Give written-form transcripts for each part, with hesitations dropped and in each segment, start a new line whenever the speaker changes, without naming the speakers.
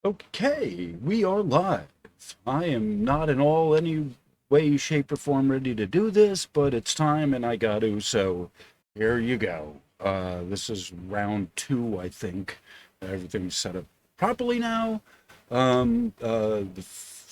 Okay, we are live. I am not in all any way, shape, or form ready to do this, but it's time and I got to, so here you go. This is round two, I think. Everything's set up properly now.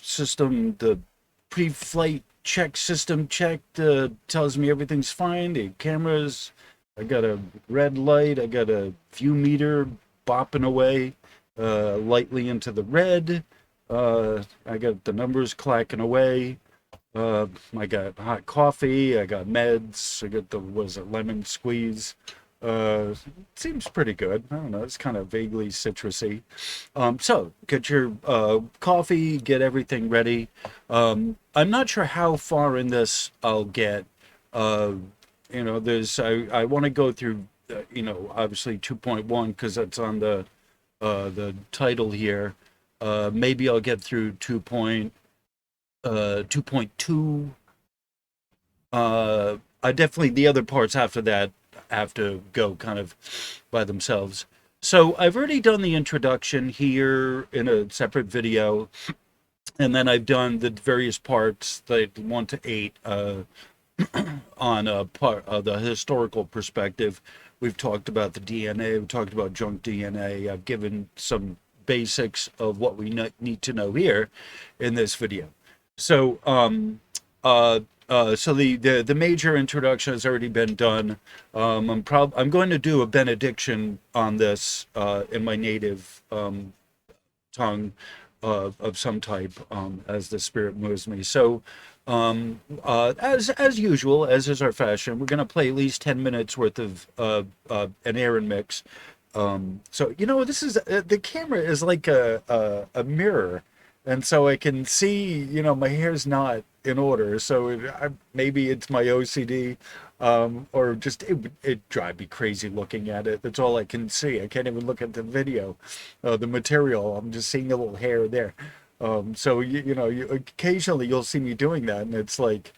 System, the pre-flight check system checked, tells me everything's fine. The cameras, I got a red light, I got a view meter bopping away lightly into the red. I got the numbers clacking away. I got hot coffee. I got meds. I got the was it lemon squeeze. It seems pretty good. I don't know. It's kind of vaguely citrusy. So get your coffee. Get everything ready. I'm not sure how far in this I'll get. Uh, there's I want to go through. Obviously 2.1 because that's on the title here. Maybe I'll get through 2.2. I definitely the other parts after that have to go kind of by themselves. So I've already done the introduction here in a separate video, and then I've done the various parts, like 1 to 8, on a part of the historical perspective. We've talked about the DNA, we've talked about junk DNA. I've given some basics of what we need to know here in this video. So, so the major introduction has already been done. I'm going to do a benediction on this in my native tongue of some type as the spirit moves me. So, as usual, as is our fashion, we're going to play at least 10 minutes worth of an Aronmix. So this is the camera is like a mirror, and so I can see my hair's not in order. So maybe it's my OCD, or just it drive me crazy looking at it. That's all I can see. I can't even look at the video, the material. I'm just seeing a little hair there. So occasionally you'll see me doing that, and it's like,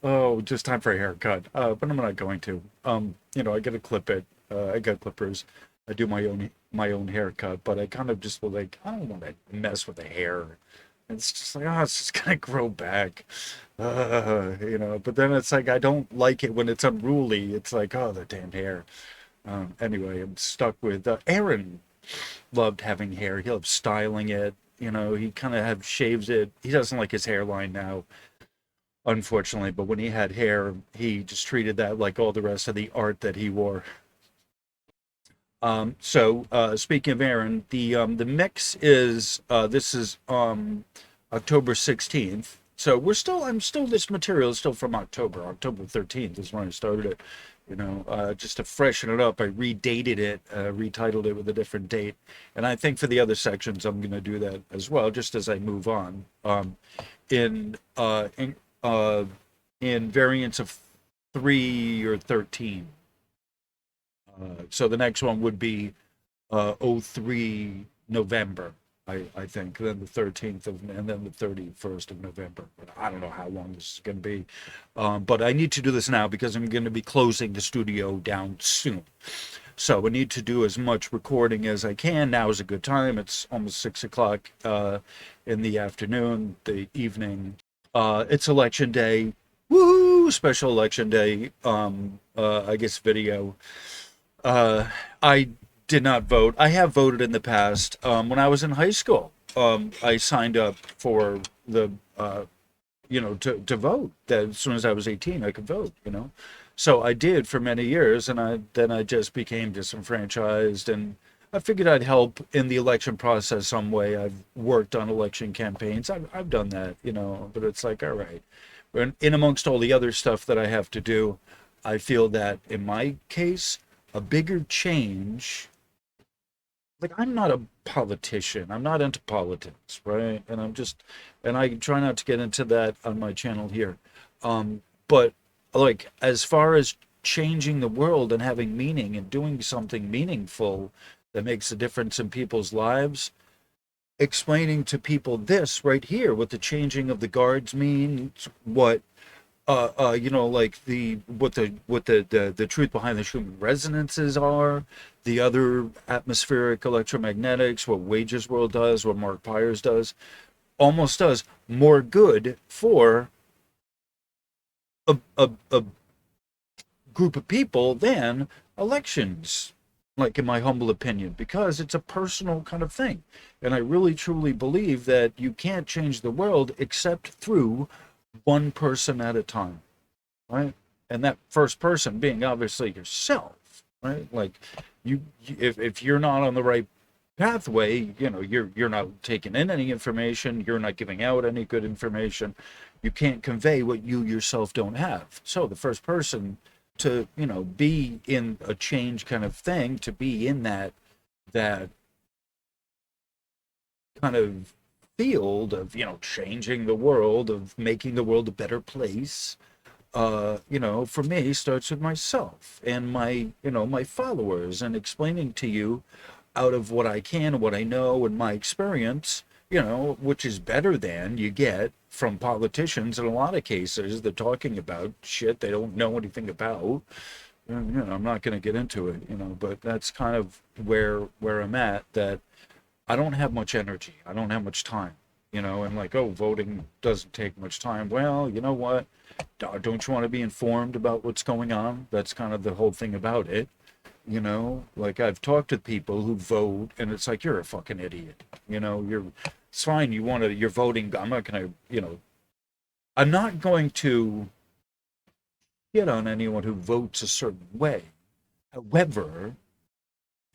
oh, just time for a haircut. But I'm not going to. I gotta clip it. I got clippers. I do my own haircut, but I kind of just feel like I don't want to mess with the hair. It's just like, oh, it's just gonna grow back, But then it's like I don't like it when it's unruly. It's like, oh, the damn hair. Anyway, I'm stuck with Aaron. Loved having hair. He loved styling it. He kind of have shaves it. He doesn't like his hairline now, unfortunately. But when he had hair, he just treated that like all the rest of the art that he wore. So speaking of Aaron, the mix is this is October 16th. So I'm still this material is still from October. October 13th is when I started it. Just to freshen it up, I redated it, retitled it with a different date. And I think for the other sections, I'm going to do that as well, just as I move on. In uh, in uh, in variants of 3 or 13. So the next one would be 03 November, I think, then the 13th and then the 31st of November. But I don't know how long this is going to be. But I need to do this now because I'm going to be closing the studio down soon. So I need to do as much recording as I can. Now is a good time. It's almost 6 o'clock in the afternoon, the evening. It's election day. Woohoo! Special election day. I guess video. I did not vote. I have voted in the past. When I was in high school, I signed up for the, to vote. That as soon as I was 18, I could vote. So I did for many years, and I just became disenfranchised, and I figured I'd help in the election process some way. I've worked on election campaigns. I've done that, but it's like, all right. In amongst all the other stuff that I have to do, I feel that in my case, a bigger change, like I'm not a politician, I'm not into politics, right? And I try not to get into that on my channel here. But like as far as changing the world and having meaning and doing something meaningful that makes a difference in people's lives, explaining to people this right here, what the changing of the guards means, what like the truth behind the Schumann resonances are, the other atmospheric electromagnetics, what Wages World does, what Mark Pyers does, almost does more good for a group of people than elections, like in my humble opinion, because it's a personal kind of thing. And I really truly believe that you can't change the world except through one person at a time, right? And that first person being obviously yourself, right? Like if you're not on the right pathway, you're not taking in any information, you're not giving out any good information, you can't convey what you yourself don't have. So the first person to, be in a change kind of thing, to be in that kind of field of, changing the world, of making the world a better place, for me starts with myself and my followers, and explaining to you out of what I can, what I know, and my experience, which is better than you get from politicians in a lot of cases. They're talking about shit they don't know anything about. And, I'm not going to get into it, but that's kind of where I'm at, that I don't have much energy. I don't have much time, and like, oh, voting doesn't take much time. Well, you know what? Don't you want to be informed about what's going on? That's kind of the whole thing about it. Like, I've talked to people who vote, and it's like, you're a fucking idiot. It's fine. You're voting. I'm not going to get on anyone who votes a certain way. However,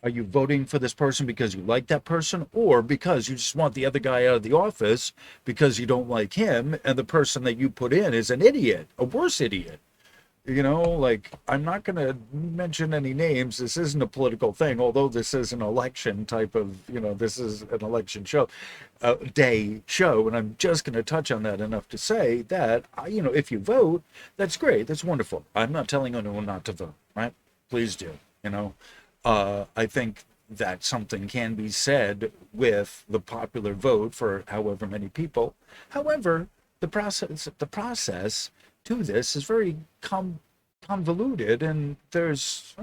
are you voting for this person because you like that person, or because you just want the other guy out of the office because you don't like him, and the person that you put in is an idiot, a worse idiot? Like, I'm not going to mention any names. This isn't a political thing, although this is an election type of, this is an election show, day show. And I'm just going to touch on that enough to say that, if you vote, that's great. That's wonderful. I'm not telling anyone not to vote, right? Please do. I think that something can be said with the popular vote for however many people. However, the process to this is very convoluted, and there's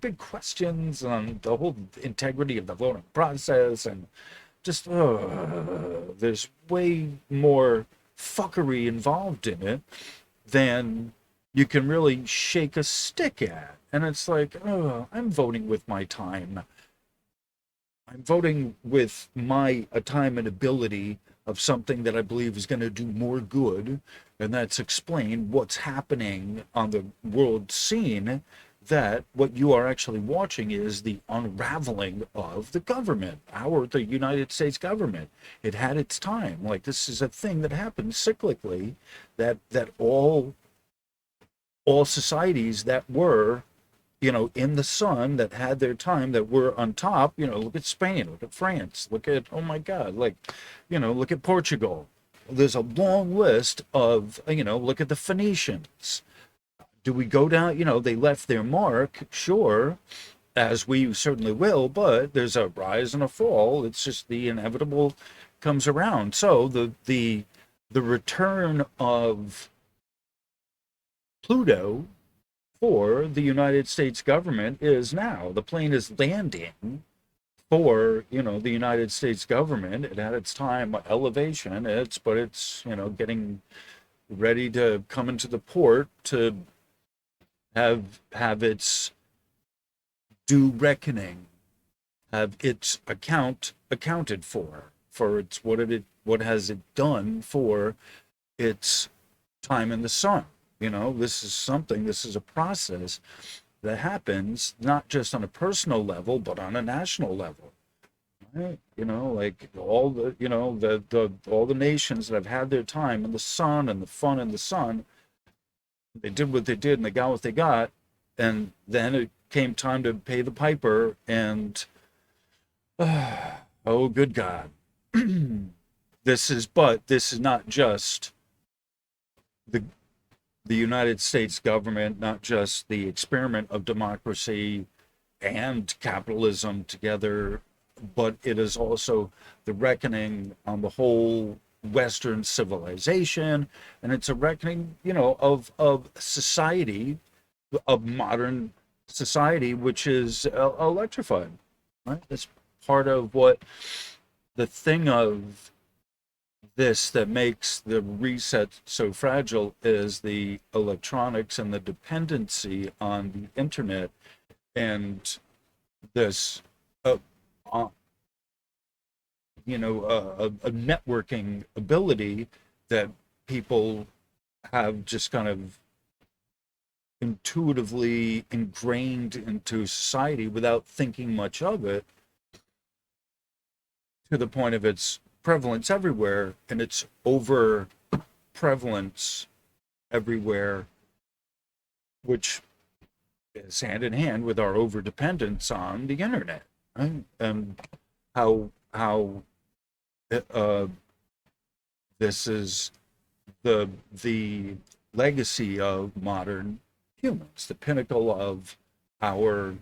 big questions on the whole integrity of the voting process, and just there's way more fuckery involved in it than you can really shake a stick at. And it's like, oh, I'm voting with my time. I'm voting with my time and ability of something that I believe is going to do more good, and that's explain what's happening on the world scene. That what you are actually watching is the unraveling of the government, the United States government. It had its time. Like, this is a thing that happens cyclically, that all societies that were, in the sun, that had their time, that were on top, look at Spain, look at France, look at, oh my God, like, look at Portugal. There's a long list of, look at the Phoenicians. Do we go down, they left their mark, sure, as we certainly will, but there's a rise and a fall. It's just the inevitable comes around. So the return of Pluto for the United States government is now. The plane is landing for, the United States government. It had its time elevation, but it's, getting ready to come into the port to have its due reckoning, have its accounted for its what has it done for its time in the sun. This is a process that happens not just on a personal level, but on a national level. Right? Like all the nations that have had their time in the sun and the fun in the sun, they did what they did and they got what they got, and then it came time to pay the piper, and oh good God. This is not just the United States government, not just the experiment of democracy and capitalism together, but it is also the reckoning on the whole Western civilization, and it's a reckoning, of society, of modern society, which is electrified, right? That's part of what the thing of this that makes the reset so fragile is the electronics and the dependency on the internet and this uh, uh, a networking ability that people have just kind of intuitively ingrained into society without thinking much of it, to the point of its prevalence everywhere and its over prevalence everywhere, which is hand in hand with our over dependence on the internet, right? And how this is the legacy of modern humans, the pinnacle of our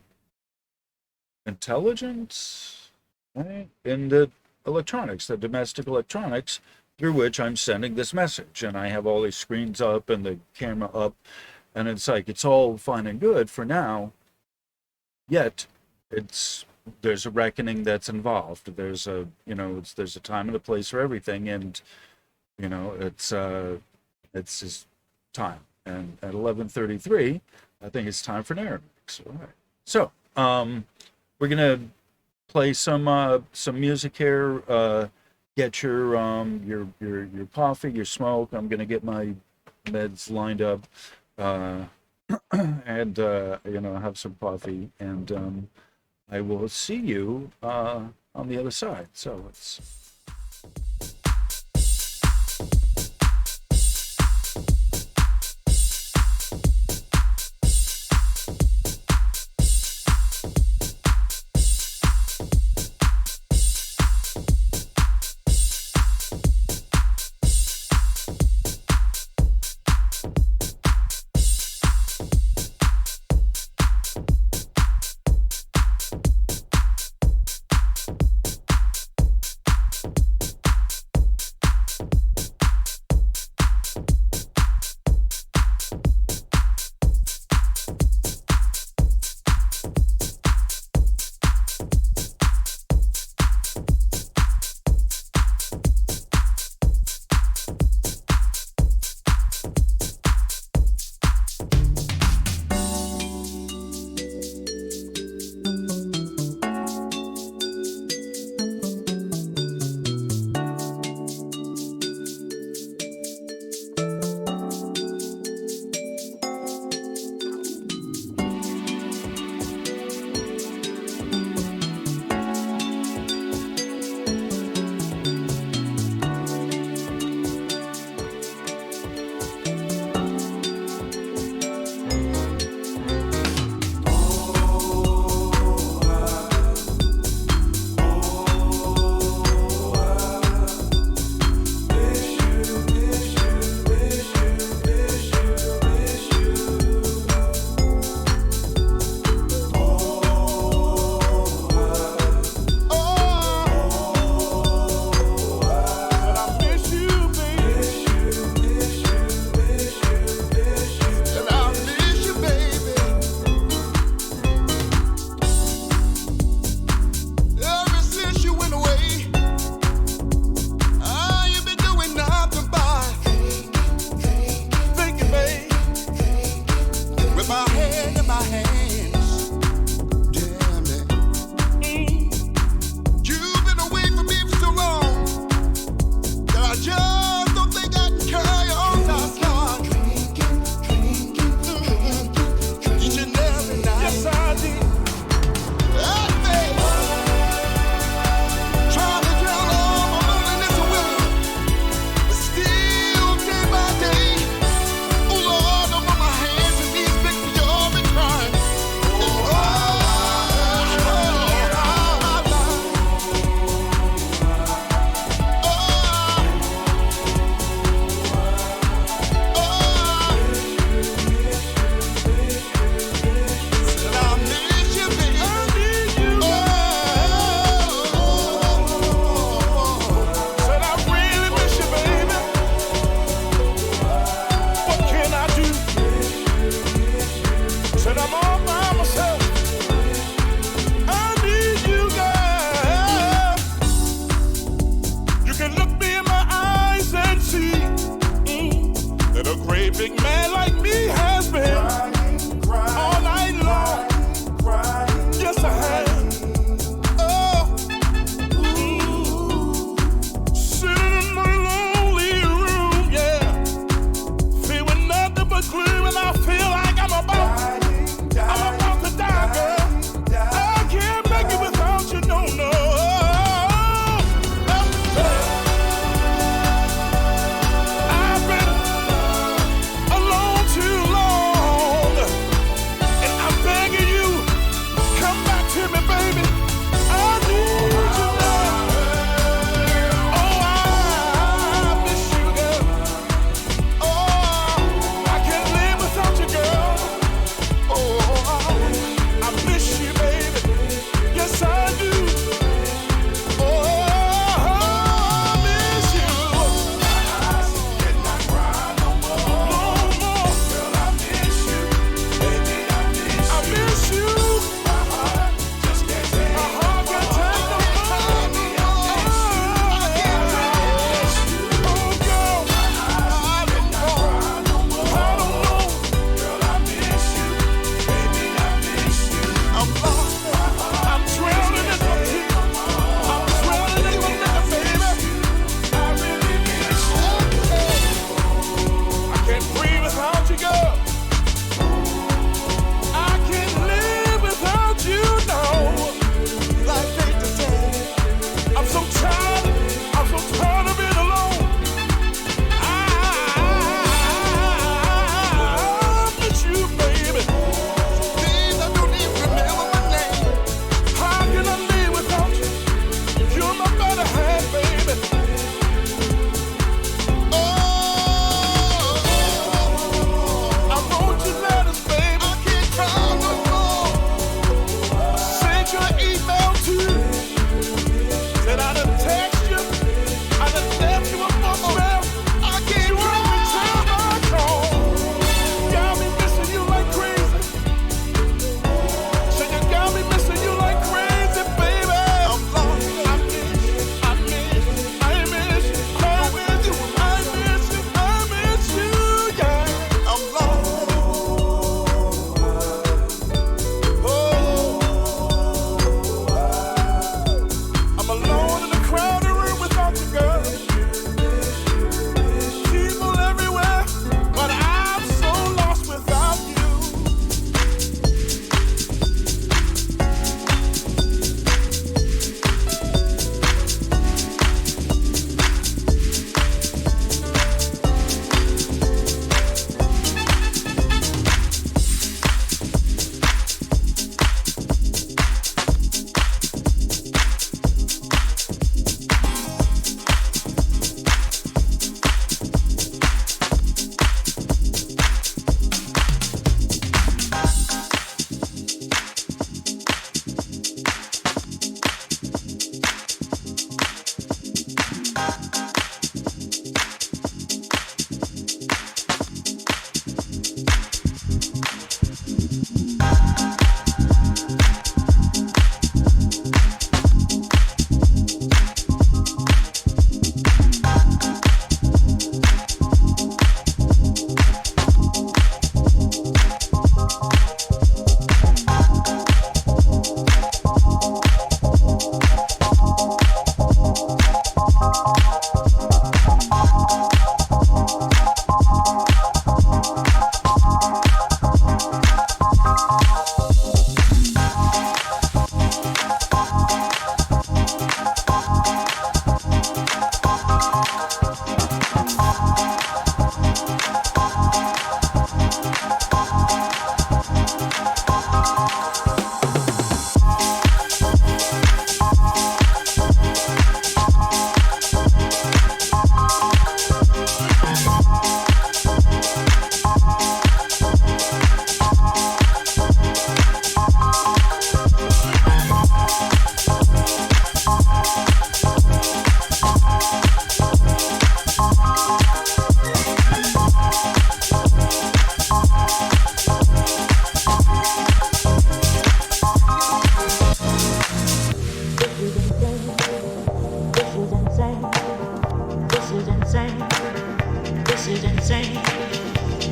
intelligence, right? In the electronics, the domestic electronics through which I'm sending this message. And I have all these screens up and the camera up, and it's like, it's all fine and good for now, yet there's a reckoning that's involved. There's a, there's a time and a place for everything, and it's just time. And at 11:33, I think it's time for an Aronmix. All right. So we're gonna play some music here. Get your coffee, your smoke. I'm gonna get my meds lined up, and have some coffee, and I will see you on the other side. So let's.
big man like me has been all night long. Yes, I have. Oh, sitting in my lonely room, yeah, filled with nothing but gloom, and I feel like I'm about to die, girl. I can't make it without you, no, no. I've been alone too long, and I'm begging you, come back to me, baby. I need you now. Oh, I miss you, girl. Oh, I can't live without you, girl. Oh, I miss you, baby. Yes, I do. Oh, I miss you. Cannot cry no more. No more. Girl, I miss you. Baby, I miss you. My heart just can't take. My heart can't take no more. Baby, I miss you. I can't miss you. Oh, girl, I don't know. I don't know. Girl, I miss you. Baby, I miss you. I'm lost. I'm drowning in the deep. I'm drowning in the river, baby. I really miss you. I can't breathe without you, girl. I can't live without you, no. Life ain't the same. I'm so tired of being alone. I miss you, baby. Please, I don't even remember my name. How can I live without you? You're my better half, baby. Oh, I wrote you letters, baby. I can't cry no more. Sent you an email too. Said I done text you. I done left you a voicemail. I can't return my call. Got me missing you like crazy. Said you got me missing you like crazy, baby. I'm lost. I miss you. I miss you. I miss you. I miss you. I miss you. I miss you. Yeah. I'm lost. Oh, I'm alone in a crowded room without you, girl. People everywhere, but I'm so lost without you.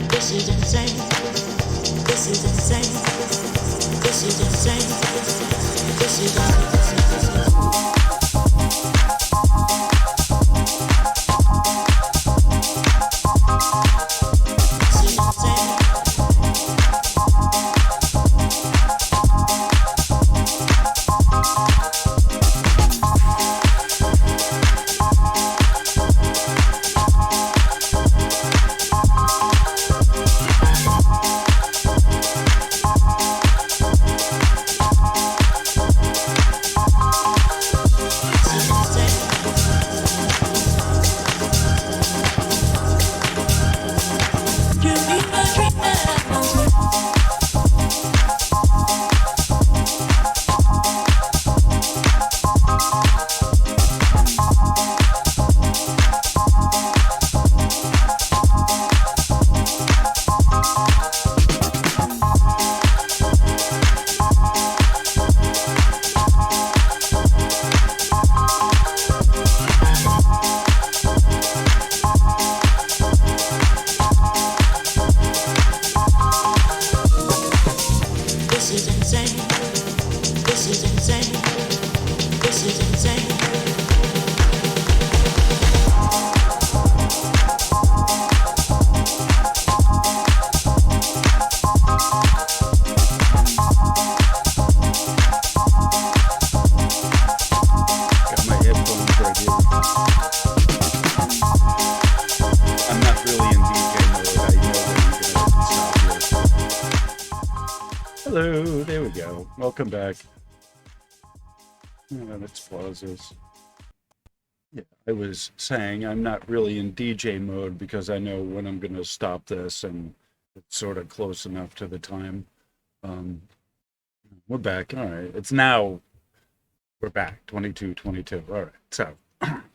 This is insane. This is insane. This is insane. This is insane.
Hello, there we go. Welcome back. That's pauses. Yeah, I was saying I'm not really in DJ mode because I know when I'm going to stop this, and it's sort of close enough to the time. We're back. All right. It's now. We're back. 22:22. All right. So,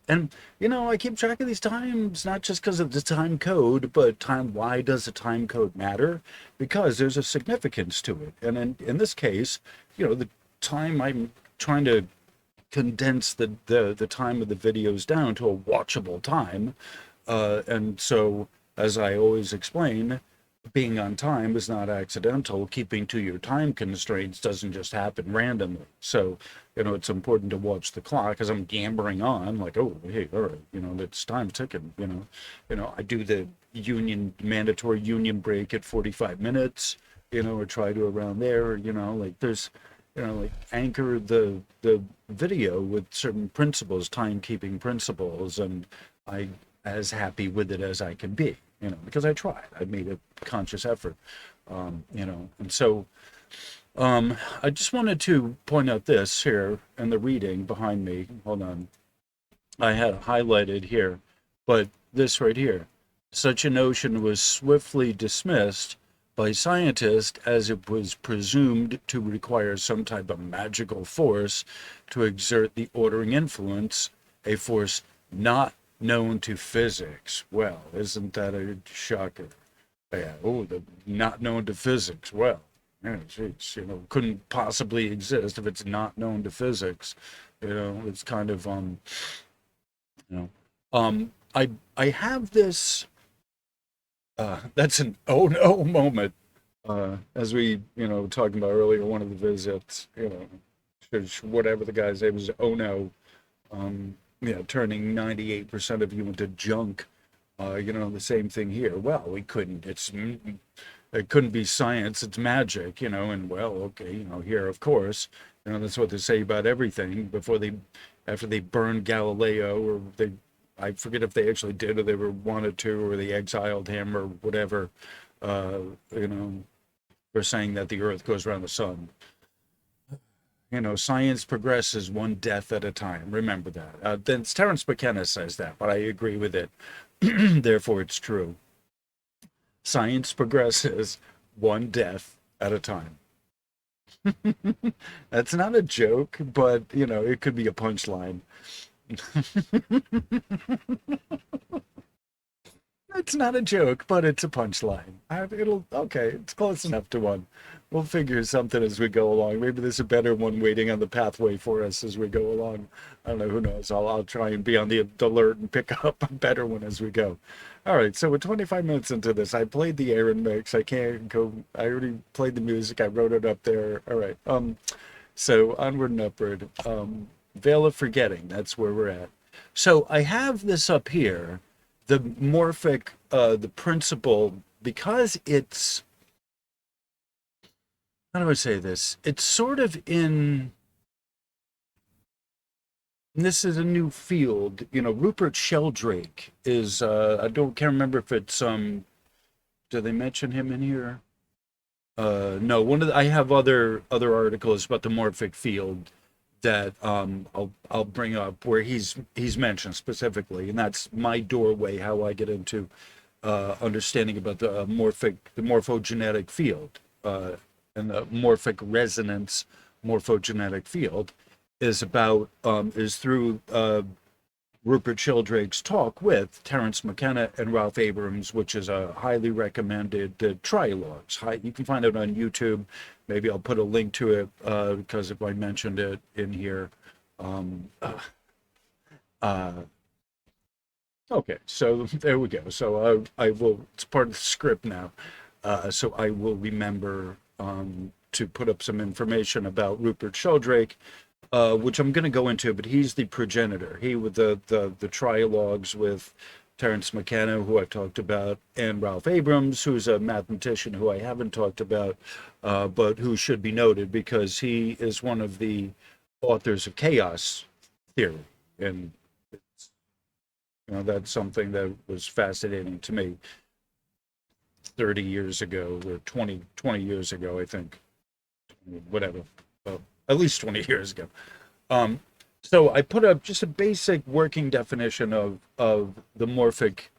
and I keep track of these times not just because of the time code, but time. Why does the time code matter? Because there's a significance to it, and in this case, the time I'm trying to condense the time of the videos down to a watchable time, and so as I always explain, being on time is not accidental. Keeping to your time constraints doesn't just happen randomly. So, it's important to watch the clock because I'm gambling on like, oh, hey, all right, it's time ticking, I do the mandatory union break at 45 minutes, or try to around there, like there's, like anchor the video with certain principles, timekeeping principles, and I as happy with it as I can be, because I tried. I made a conscious effort, and so I just wanted to point out this here in the reading behind me. Hold on. I had it highlighted here, but this right here. Such a notion was swiftly dismissed by scientists as it was presumed to require some type of magical force to exert the ordering influence, a force not known to physics. Well, isn't that a shocker? Yeah, the not known to physics. Well, it's, couldn't possibly exist if it's not known to physics. It's kind of I have this that's an oh no moment, as we talking about earlier, one of the visits, whatever the guy's name was, oh no, turning 98% of you into junk. The same thing here. Well, it couldn't be science, it's magic, and well, okay, here, of course, that's what they say about everything after they burned Galileo, or I forget if they actually did, or they wanted to, or they exiled him, or whatever, for saying that the earth goes around the sun. Science progresses one death at a time. Remember that. Then Terence McKenna says that, but I agree with it. Therefore, it's true. Science progresses one death at a time. That's not a joke, but, it could be a punchline. It's not a joke, but it's a punchline. Okay, it's close enough to one. we'll figure something as we go along. Maybe there's a better one waiting on the pathway for us as we go along. I don't know, who knows? I'll try and be on the alert and pick up a better one as we go. All right, so we're 25 minutes into this. I played the Aronmix. I can't go. I already played the music. I wrote it up there. All right. So onward and upward. Veil of Forgetting. That's where we're at. So I have this up here, the Morphic, the principle, because it's, how do I say this? It's sort of in, this is a new field. You know, Rupert Sheldrake is, can't remember if it's, do they mention him in here? No, I have other articles about the morphic field that I'll bring up where he's mentioned specifically, and that's my doorway, how I get into understanding about the morphogenetic field, and the morphic resonance morphogenetic field is through Rupert Sheldrake's talk with Terence McKenna and Ralph Abrams, which is a highly recommended trialogues. You can find it on YouTube. Maybe I'll put a link to it because if I mentioned it in here. Okay, so there we go. So I will, it's part of the script now. So I will remember to put up some information about Rupert Sheldrake, which I'm going to go into, but he's the progenitor. He with the trialogues with Terence McKenna, who I've talked about, and Ralph Abrams, who's a mathematician who I haven't talked about, but who should be noted because he is one of the authors of chaos theory. And that's something that was fascinating to me 30 years ago, or 20 years ago, I think, whatever. At least 20 years ago. So I put up just a basic working definition of the morphic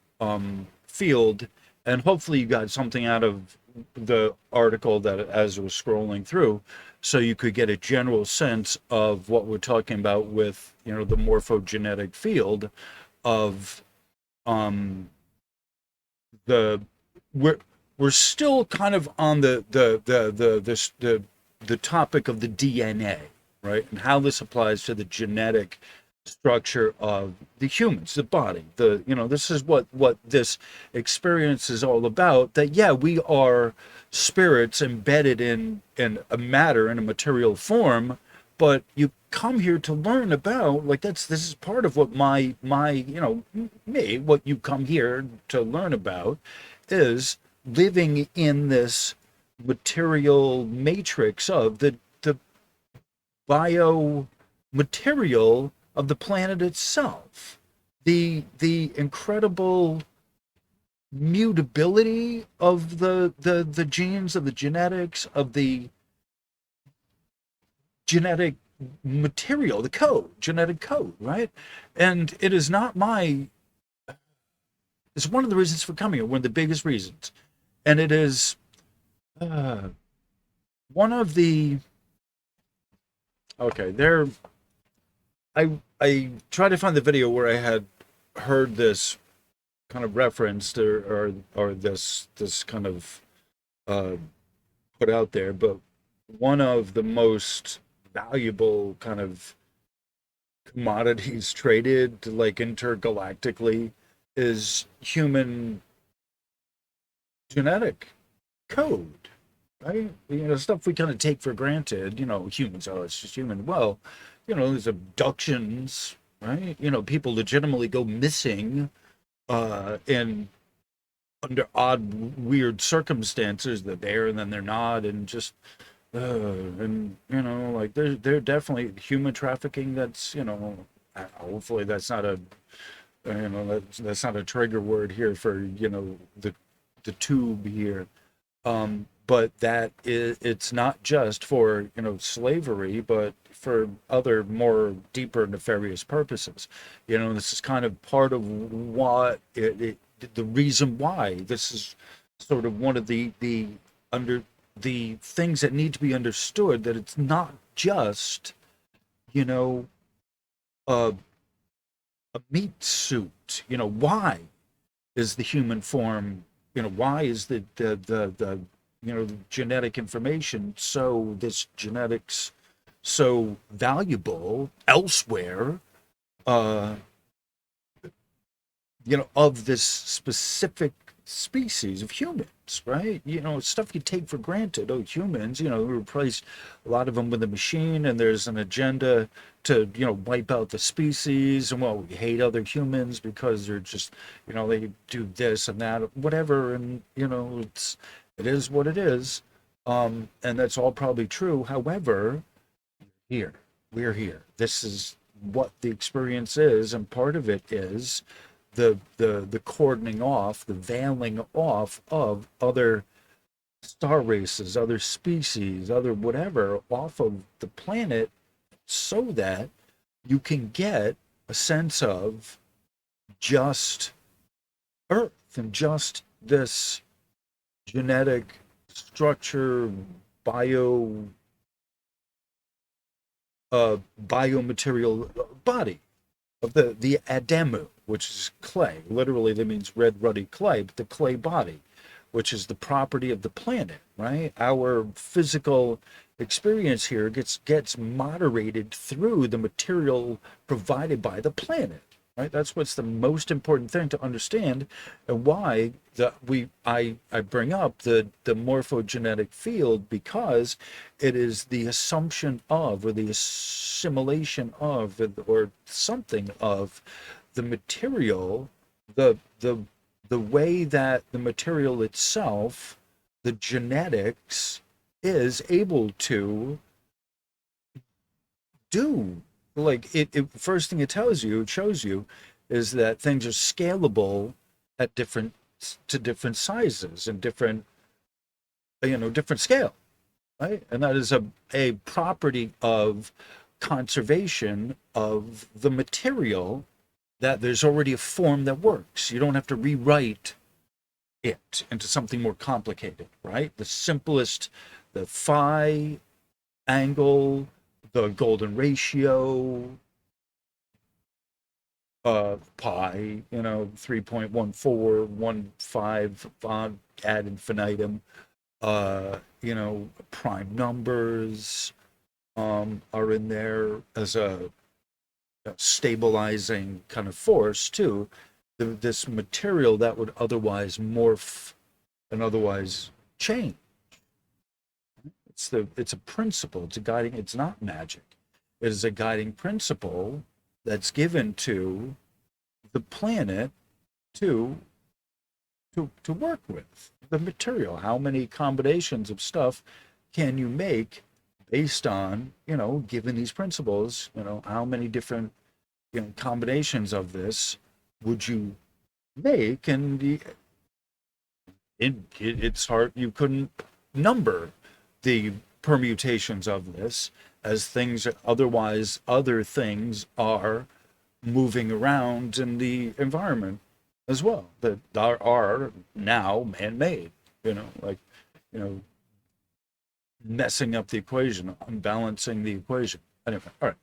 field, and hopefully you got something out of the article that as I was scrolling through, so you could get a general sense of what we're talking about with the morphogenetic field of we're still kind of on the topic of the DNA, right? And how this applies to the genetic structure of the humans, the body. This is what this experience is all about, that we are spirits embedded in a matter, in a material form, but you come here to learn about, this is part of what what you come here to learn about is living in this material matrix of the biomaterial of the planet itself, the incredible mutability of the genes, of the genetics, of the genetic material, the genetic code, right? And it is not it's one of the reasons for coming here, one of the biggest reasons, and it is one of the, okay, I tried to find the video where I had heard this kind of referenced or this kind of put out there, but one of the most valuable kind of commodities traded intergalactically is human genetic code, right? Stuff we kind of take for granted, humans, it's just human. Well, there's abductions, right? People legitimately go missing in under odd, weird circumstances. They're there and then they're not, and just and they're definitely human trafficking. That's hopefully that's not a that's not a trigger word here for the tube here. But that is, it's not just for slavery, but for other more deeper nefarious purposes. This is kind of part of what the reason why this is sort of one of the things that need to be understood, that it's not just a meat suit. Why is the human form, why is the genetic information, so this genetics so valuable elsewhere, uh, of this specific species of humans, right? Stuff you take for granted. Oh, humans, we replace a lot of them with a machine, and there's an agenda to, wipe out the species. And well, we hate other humans because they're just, they do this and that, whatever. And, it is what it is. And that's all probably true. However, we're here. This is what the experience is. And part of it is the cordoning off, the veiling off of other star races, other species, other whatever off of the planet, so that you can get a sense of just Earth and just this genetic structure, biomaterial body of the Adamu, which is clay. Literally, that means red, ruddy clay, but the clay body, which is the property of the planet, right? Our physical experience here gets moderated through the material provided by the planet, right? That's what's the most important thing to understand, and why I bring up the morphogenetic field, because it is the assumption of, or the assimilation of, or something of the material, the way that the material itself, the genetics, is able to do. Like it first thing it shows you is that things are scalable at different sizes and different scale, right? And that is a property of conservation of the material, that there's already a form that works. You don't have to rewrite it into something more complicated, right? The simplest, the phi angle, the golden ratio, pi, 3.1415 ad infinitum, prime numbers are in there as a stabilizing kind of force too. This material that would otherwise morph and otherwise change. It's a principle. It's not magic. It is a guiding principle that's given to the planet to work with the material. How many combinations of stuff can you make based on, given these principles, how many different, combinations of this would you make? And it's hard. You couldn't number the permutations of this, as things other things are moving around in the environment as well, that are now man-made, like, messing up the equation, unbalancing the equation. Anyway, all right.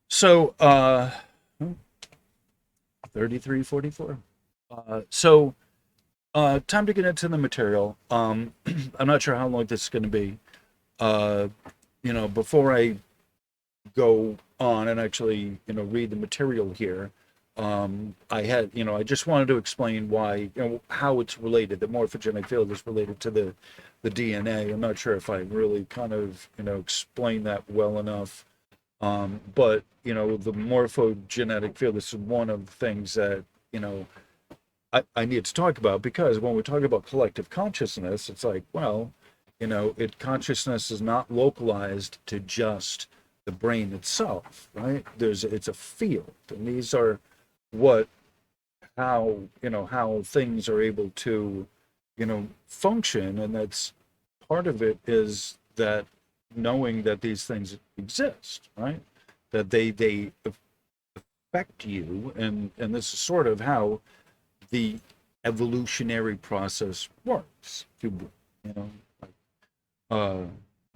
So 3344. Time to get into the material. I'm not sure how long this is going to be. Before I go on and actually, read the material here, I just wanted to explain why, how it's related. The morphogenic field is related to the DNA. I'm not sure if I really kind of, explained that well enough. But, the morphogenetic field, this is one of the things that, I need to talk about, because when we talk about collective consciousness, it's like, well, consciousness is not localized to just the brain itself, right? It's a field, and these are how things are able to, function, and that's part of it, is that knowing that these things exist, right? That they affect you, and this is sort of how the evolutionary process works. If you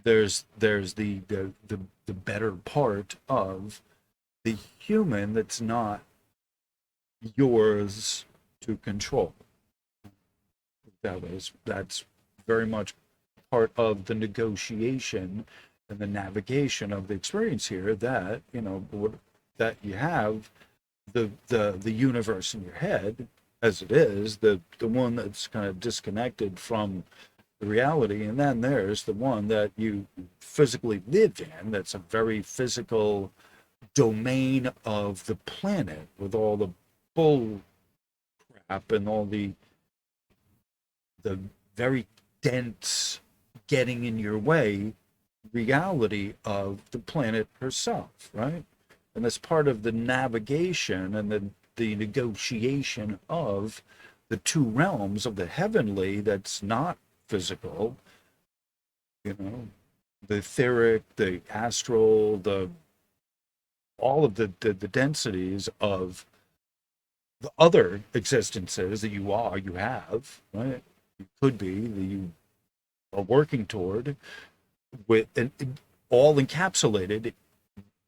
there's the better part of the human that's not yours to control. That's very much part of the negotiation and the navigation of the experience here, that that you have the universe in your head as it is, the one that's kind of disconnected from the reality, and then there's the one that you physically live in, that's a very physical domain of the planet, with all the bull crap and all the very dense, getting in your way reality of the planet herself, right? And that's part of the navigation and the negotiation of the two realms of the heavenly that's not physical, the etheric, the astral, the all of the densities of the other existences that you have, right? You could be, that you are working toward, with and all encapsulated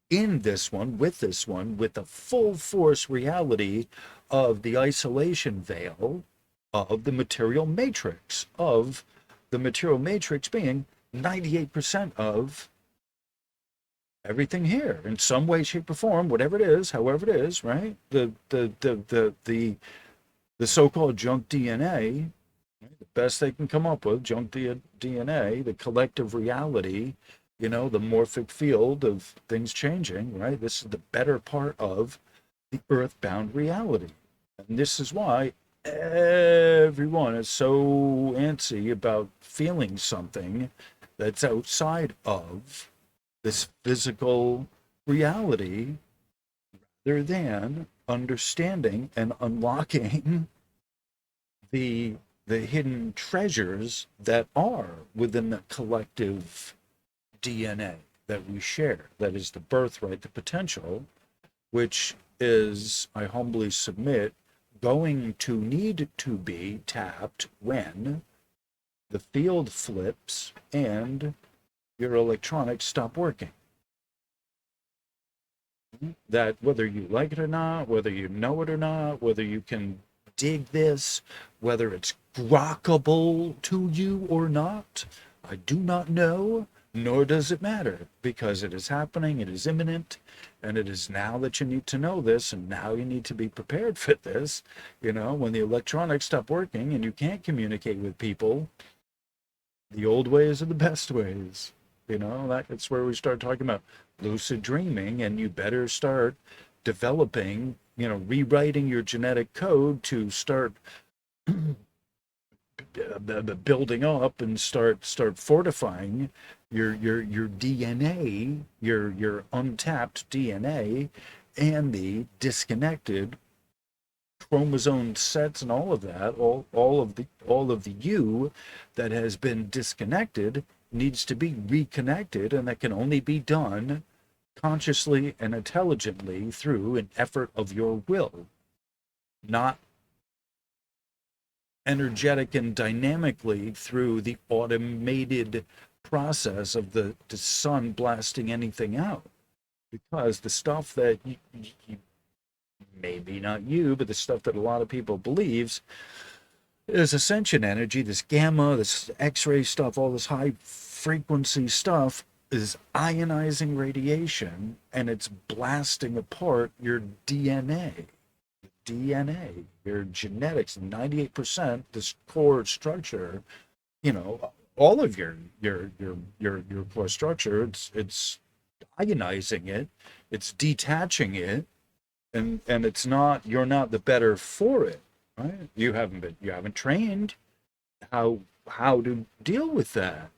in this one, with the full force reality of the isolation veil of the material matrix, being 98% of everything here, in some way, shape, or form, whatever it is, however it is, right? The so-called junk DNA, right? The best they can come up with, junk DNA, the collective reality, the morphic field of things changing, right? This is the better part of the earthbound reality. And this is why everyone is so antsy about feeling something that's outside of this physical reality, rather than understanding and unlocking the hidden treasures that are within the collective DNA that we share, that is the birthright, the potential, which is, I humbly submit, going to need to be tapped when the field flips and your electronics stop working. That whether you like it or not, whether you know it or not, whether you can dig this, whether it's grokkable to you or not, I do not know, nor does it matter, because it is happening, it is imminent, and it is now that you need to know this, and now you need to be prepared for this. When the electronics stop working and you can't communicate with people, the old ways are the best ways. That's where we start talking about lucid dreaming, and you better start developing, rewriting your genetic code to start building up and start fortifying your DNA, your untapped DNA, and the disconnected chromosome sets and all of that, all of the you that has been disconnected needs to be reconnected, and that can only be done consciously and intelligently through an effort of your will, not energetic and dynamically through the automated process of the sun blasting anything out. Because the stuff that you maybe not you, but the stuff that a lot of people believes is ascension energy, this gamma, this X-ray stuff, all this high frequency stuff is ionizing radiation, and it's blasting apart your DNA, your genetics, 98%, this core structure, all of your core structure, it's ionizing it, it's detaching it, and it's not, you're not the better for it, right? You haven't trained how to deal with that.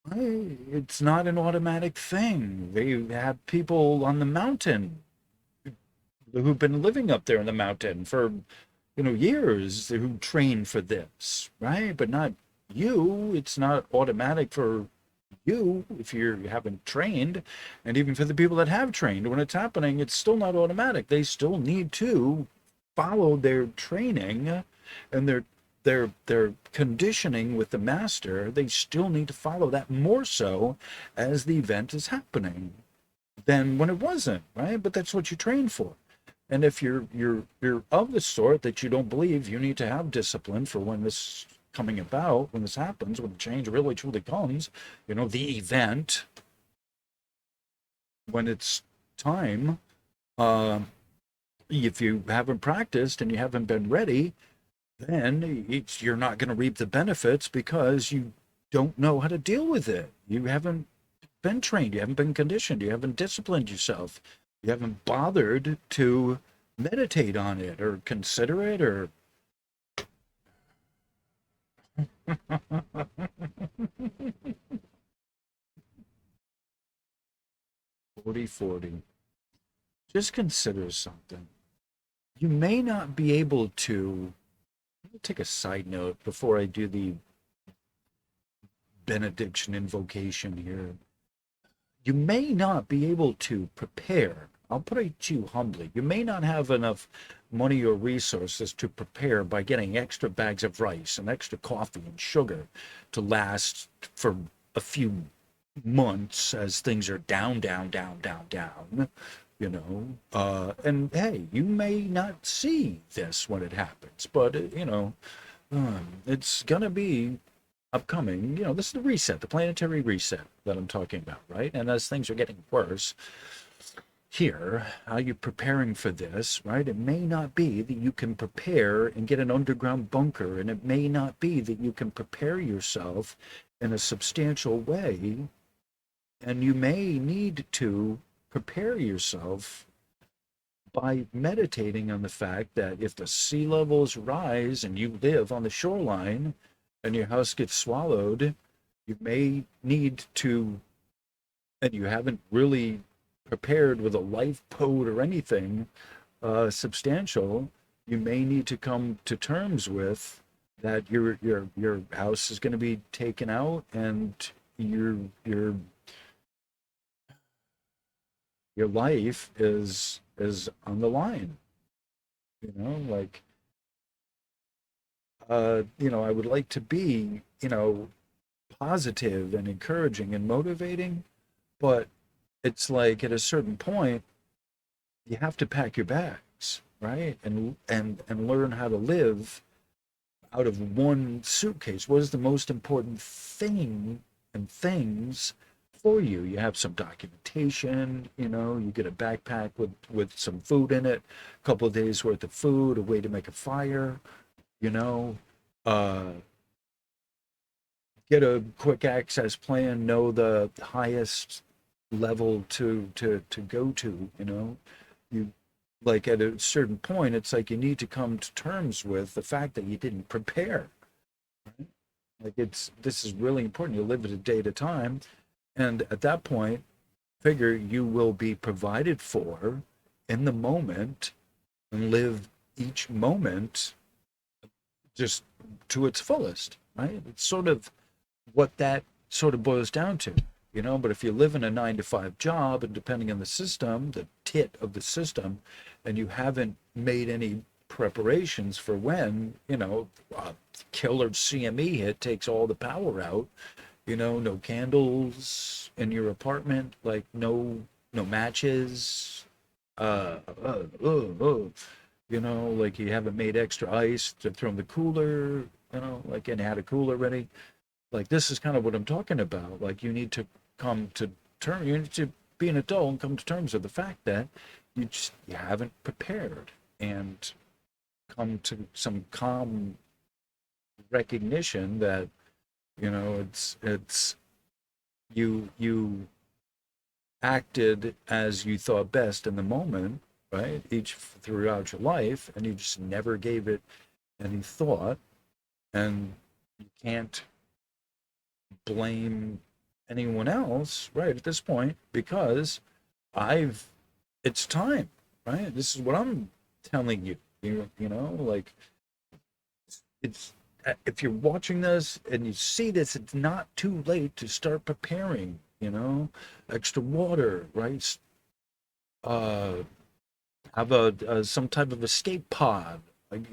Right? It's not an automatic thing. They have people on the mountain who've been living up there in the mountain for years, who train for this, right? But not you. It's not automatic for you if you haven't trained. And even for the people that have trained, when it's happening, it's still not automatic. They still need to follow their training and their conditioning with the master. They still need to follow that more so as the event is happening than when it wasn't, right? But that's what you train for. And if you're of the sort that you don't believe you need to have discipline for when this coming about, when this happens, when the change really truly comes, the event, when it's time, uh, if you haven't practiced and you haven't been ready, then you're not going to reap the benefits because you don't know how to deal with it. You haven't been trained, you haven't been conditioned, you haven't disciplined yourself, you haven't bothered to meditate on it or consider it or 40-40. Just consider something. You may not be able to. Let me take a side note before I do the benediction invocation here. You may not be able to prepare. I'll put it to you humbly. You may not have enough money or resources to prepare by getting extra bags of rice and extra coffee and sugar to last for a few months as things are down, down, down, down, down. And hey, you may not see this when it happens, but it's gonna be upcoming. This is the reset, the planetary reset that I'm talking about, right? And as things are getting worse here, how you preparing for this, right? It may not be that you can prepare and get an underground bunker, and it may not be that you can prepare yourself in a substantial way, and you may need to prepare yourself by meditating on the fact that if the sea levels rise and you live on the shoreline and your house gets swallowed, you may need to, and you haven't really prepared with a lifeboat or anything substantial, you may need to come to terms with that your house is going to be taken out and your life is on the line. Like I would like to be positive and encouraging and motivating, but it's like at a certain point you have to pack your bags, right? And learn how to live out of one suitcase. What is the most important thing and things for you? You have some documentation, you get a backpack with some food in it, a couple of days worth of food, a way to make a fire, uh, get a quick access plan, know the highest level to go to. You, like, at a certain point, it's like you need to come to terms with the fact that you didn't prepare, right? Like, this is really important. You live it a day at a time, and at that point figure you will be provided for in the moment and live each moment just to its fullest, right? It's sort of what that sort of boils down to. But if you live in a 9-to-5 job, and depending on the system, the tit of the system, and you haven't made any preparations for when, a killer CME hit takes all the power out, no candles in your apartment, like no matches, like you haven't made extra ice to throw in the cooler, like, and had a cooler ready. Like, this is kind of what I'm talking about. Like, you need to you need to be an adult and come to terms with the fact that you haven't prepared, and come to some calm recognition that it's you acted as you thought best in the moment, right? Throughout your life, and you just never gave it any thought, and you can't blame anyone else, right, at this point, because it's time, right? This is what I'm telling you. Like, it's if you're watching this and you see this, it's not too late to start preparing. Extra water, right? Have some type of escape pod, like,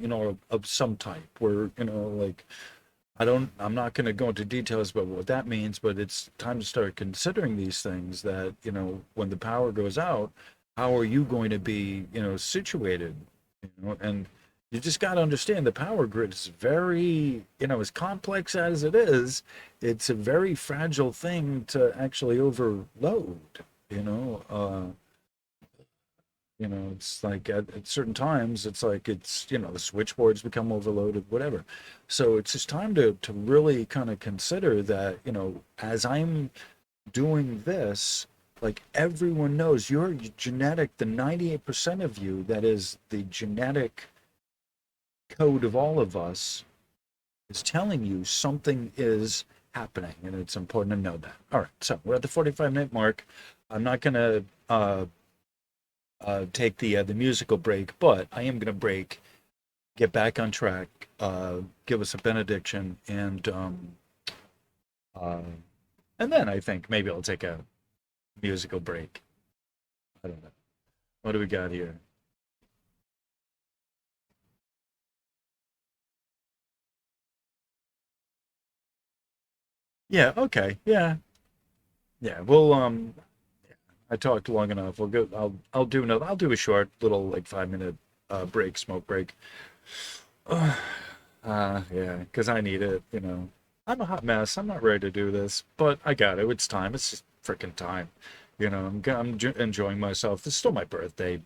of some type, where like, I'm not going to go into details about what that means, but it's time to start considering these things that, when the power goes out, how are you going to be, situated, and You just got to understand the power grid is very, as complex as it is, it's a very fragile thing to actually overload, you know. It's like at certain times, it's like the switchboards become overloaded, whatever. So it's just time to really kind of consider that, as I'm doing this, like everyone knows your genetic, the 98% of you, that is the genetic code of all of us, is telling you something is happening, and it's important to know that. All right, so we're at the 45-minute mark. I'm not going to take the musical break, but I am going to break, get back on track, give us a benediction, and then I think maybe I'll take a musical break. I don't know. What do we got here? Yeah, okay. Yeah. Yeah. Well, I talked long enough. We'll go I'll do a short little like 5 minute break, smoke break. Yeah, because I need it, I'm a hot mess. I'm not ready to do this, but I got it. It's time. It's just freaking time. I'm enjoying myself. This is still my birthday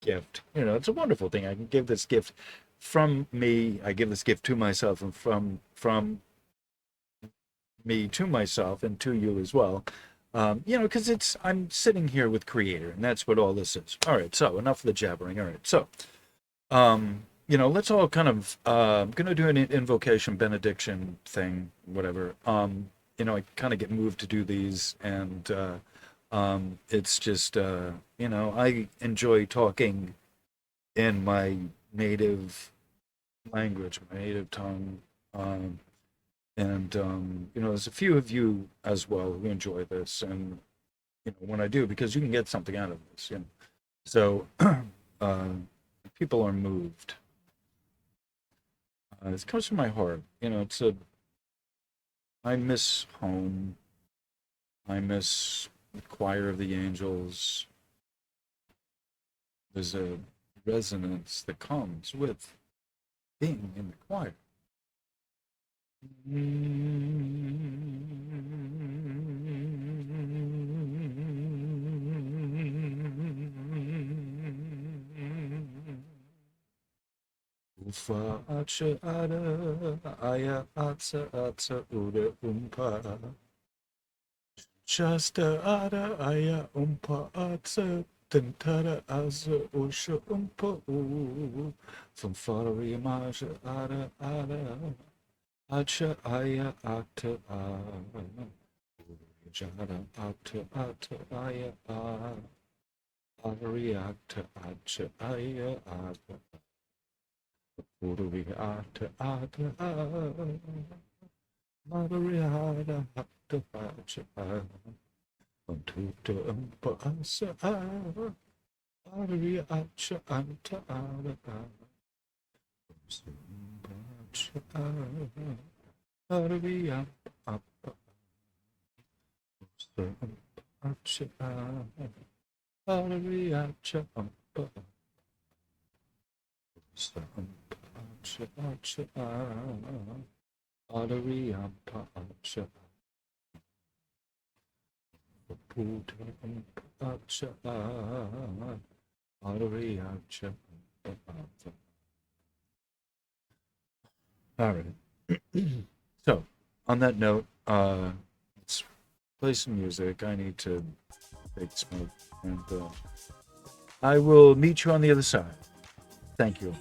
gift. It's a wonderful thing. I can give this gift from me. I give this gift to myself, and from me to myself and to you as well. Because I'm sitting here with Creator, and that's what all this is. All right, so enough of the jabbering. All right, so let's all kind of I'm gonna do an invocation benediction thing, whatever. I kind of get moved to do these, and it's just I enjoy talking in my native language, my native tongue. And there's a few of you as well who enjoy this, and when I do, because you can get something out of this, so people are moved. This comes from my heart. I miss home. I miss the choir of the angels. There's a resonance that comes with being in the choir. Ufa acha ada aya atsa atsa uda umpa. Shasta ada aya umpa atsa tentara asa usha umpa u. From Father Maja ada ada. Acha aya ata a. Jada ata ata aya a. Ariata acha aya ata. Uri ata ata a. Mariada ata acha a. Untuta umpa asa a. Ari acha anta ada a. Arvia apa acha arvia cha apa acha acha arvia acha puta acha arvia cha. All right. So, on that note, let's play some music. I need to take smoke, and I will meet you on the other side. Thank you.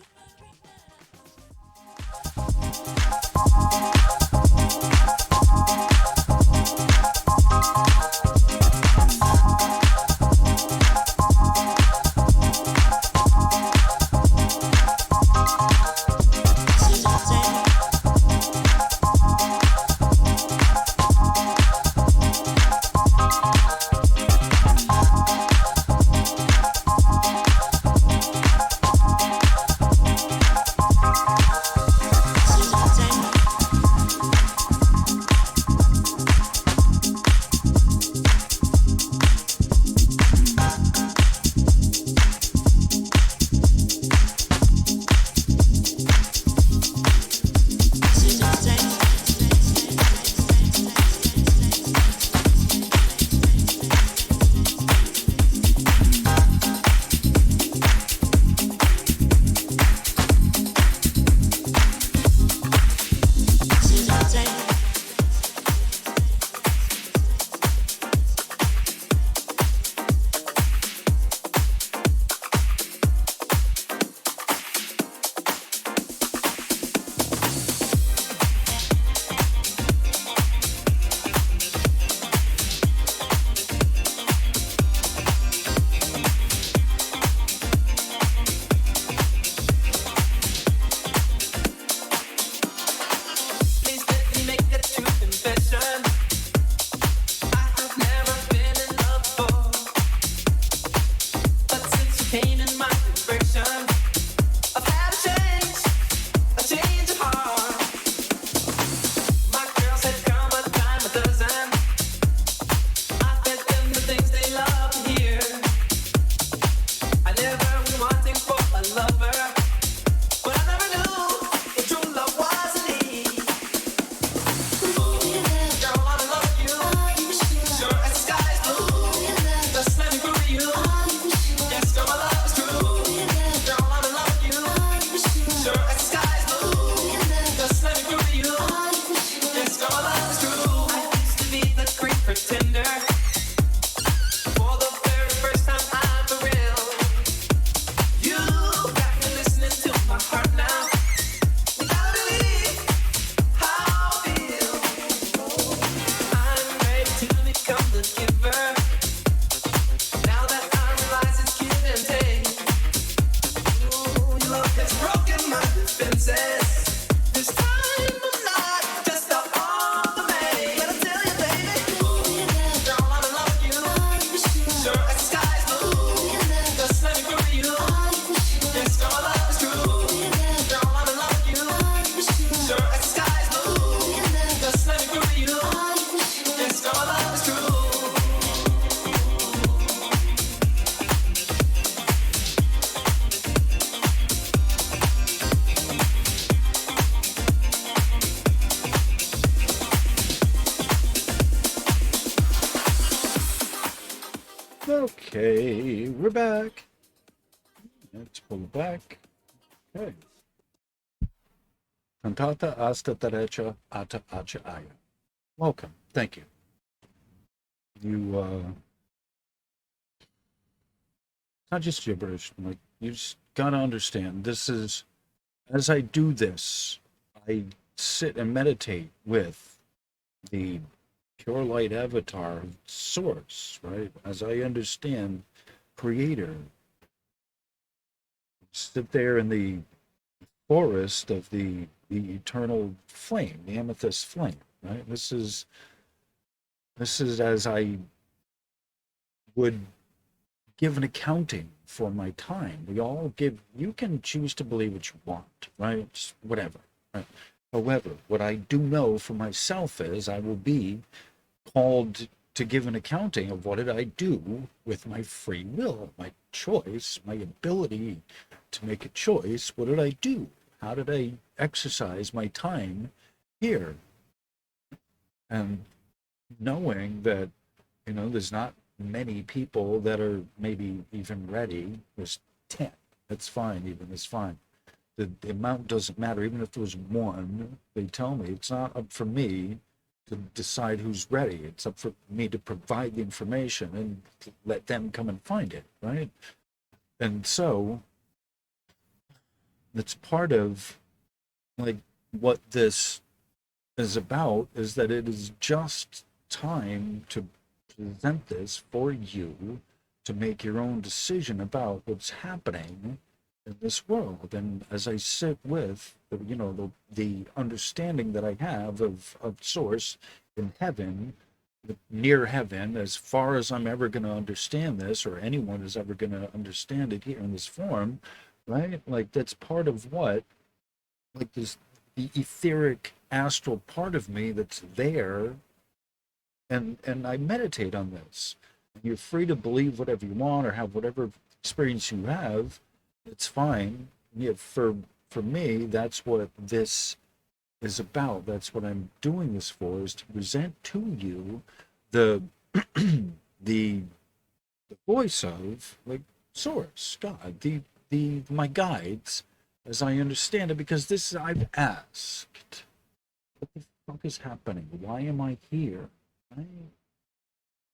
Entertainment.
we're back. Let's pull it back. Okay. Cantata hasta derecha ata hacia aya. Welcome. Thank you. You, it's not just gibberish. Like, you just gotta understand. This is, as I do this, I sit and meditate with the pure light avatar of source, right? As I understand creator, sit there in the forest of the eternal flame, the amethyst flame, right? This is as I would give an accounting for my time. We all give, you can choose to believe what you want, right? Just whatever, right? However, what I do know for myself is I will be called to give an accounting of what did I do with my free will, my choice, my ability to make a choice. What did I do? How did I exercise my time here? And knowing that, there's not many people that are maybe even ready. There's 10. That's fine, even. It's fine. The amount doesn't matter. Even if there was one, they tell me it's not up for me to decide who's ready. It's up for me to provide the information and let them come and find it, right? And so that's part of like what this is about, is that it is just time to present this for you to make your own decision about what's happening in this world. And as I sit with the understanding that I have of source in heaven, near heaven, as far as I'm ever going to understand this, or anyone is ever going to understand it here in this form, right? Like, that's part of what, like, this, the etheric astral part of me that's there, and I meditate on this. And you're free to believe whatever you want or have whatever experience you have. It's fine. Yeah, for me, that's what this is about. That's what I'm doing this for, is to present to you the the voice of, like, source, God, the my guides, as I understand it, because this I've asked, what the fuck is happening? Why am I here? Right?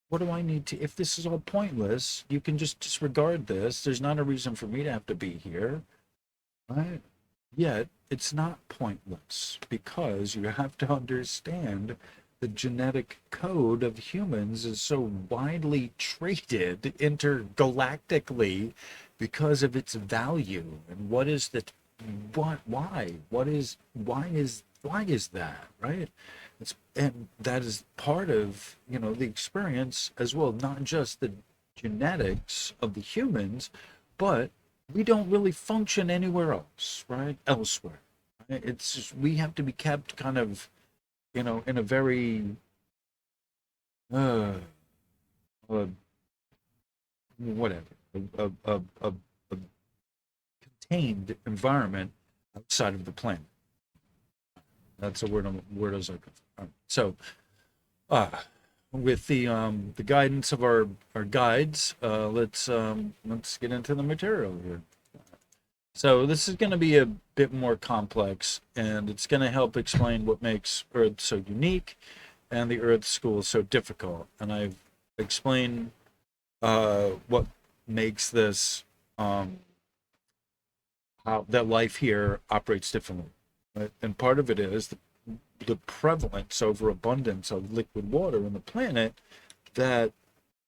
What do I need to, if this is all pointless, you can just disregard this. There's not a reason for me to have to be here, right? Yet it's not pointless, because you have to understand the genetic code of humans is so widely traded intergalactically because of its value. And what is that? Why is that, right? And that is part of the experience as well, not just the genetics of the humans, but we don't really function anywhere else, right? Elsewhere, right? It's just, we have to be kept kind of in a very uh, whatever, a contained environment outside of the planet. That's a word as I could. So, with the guidance of our guides, let's get into the material here. So this is going to be a bit more complex, and it's going to help explain what makes Earth so unique and the Earth school so difficult. And I've explained what makes this how that life here operates differently. Right? And part of it is the prevalence, overabundance of liquid water on the planet that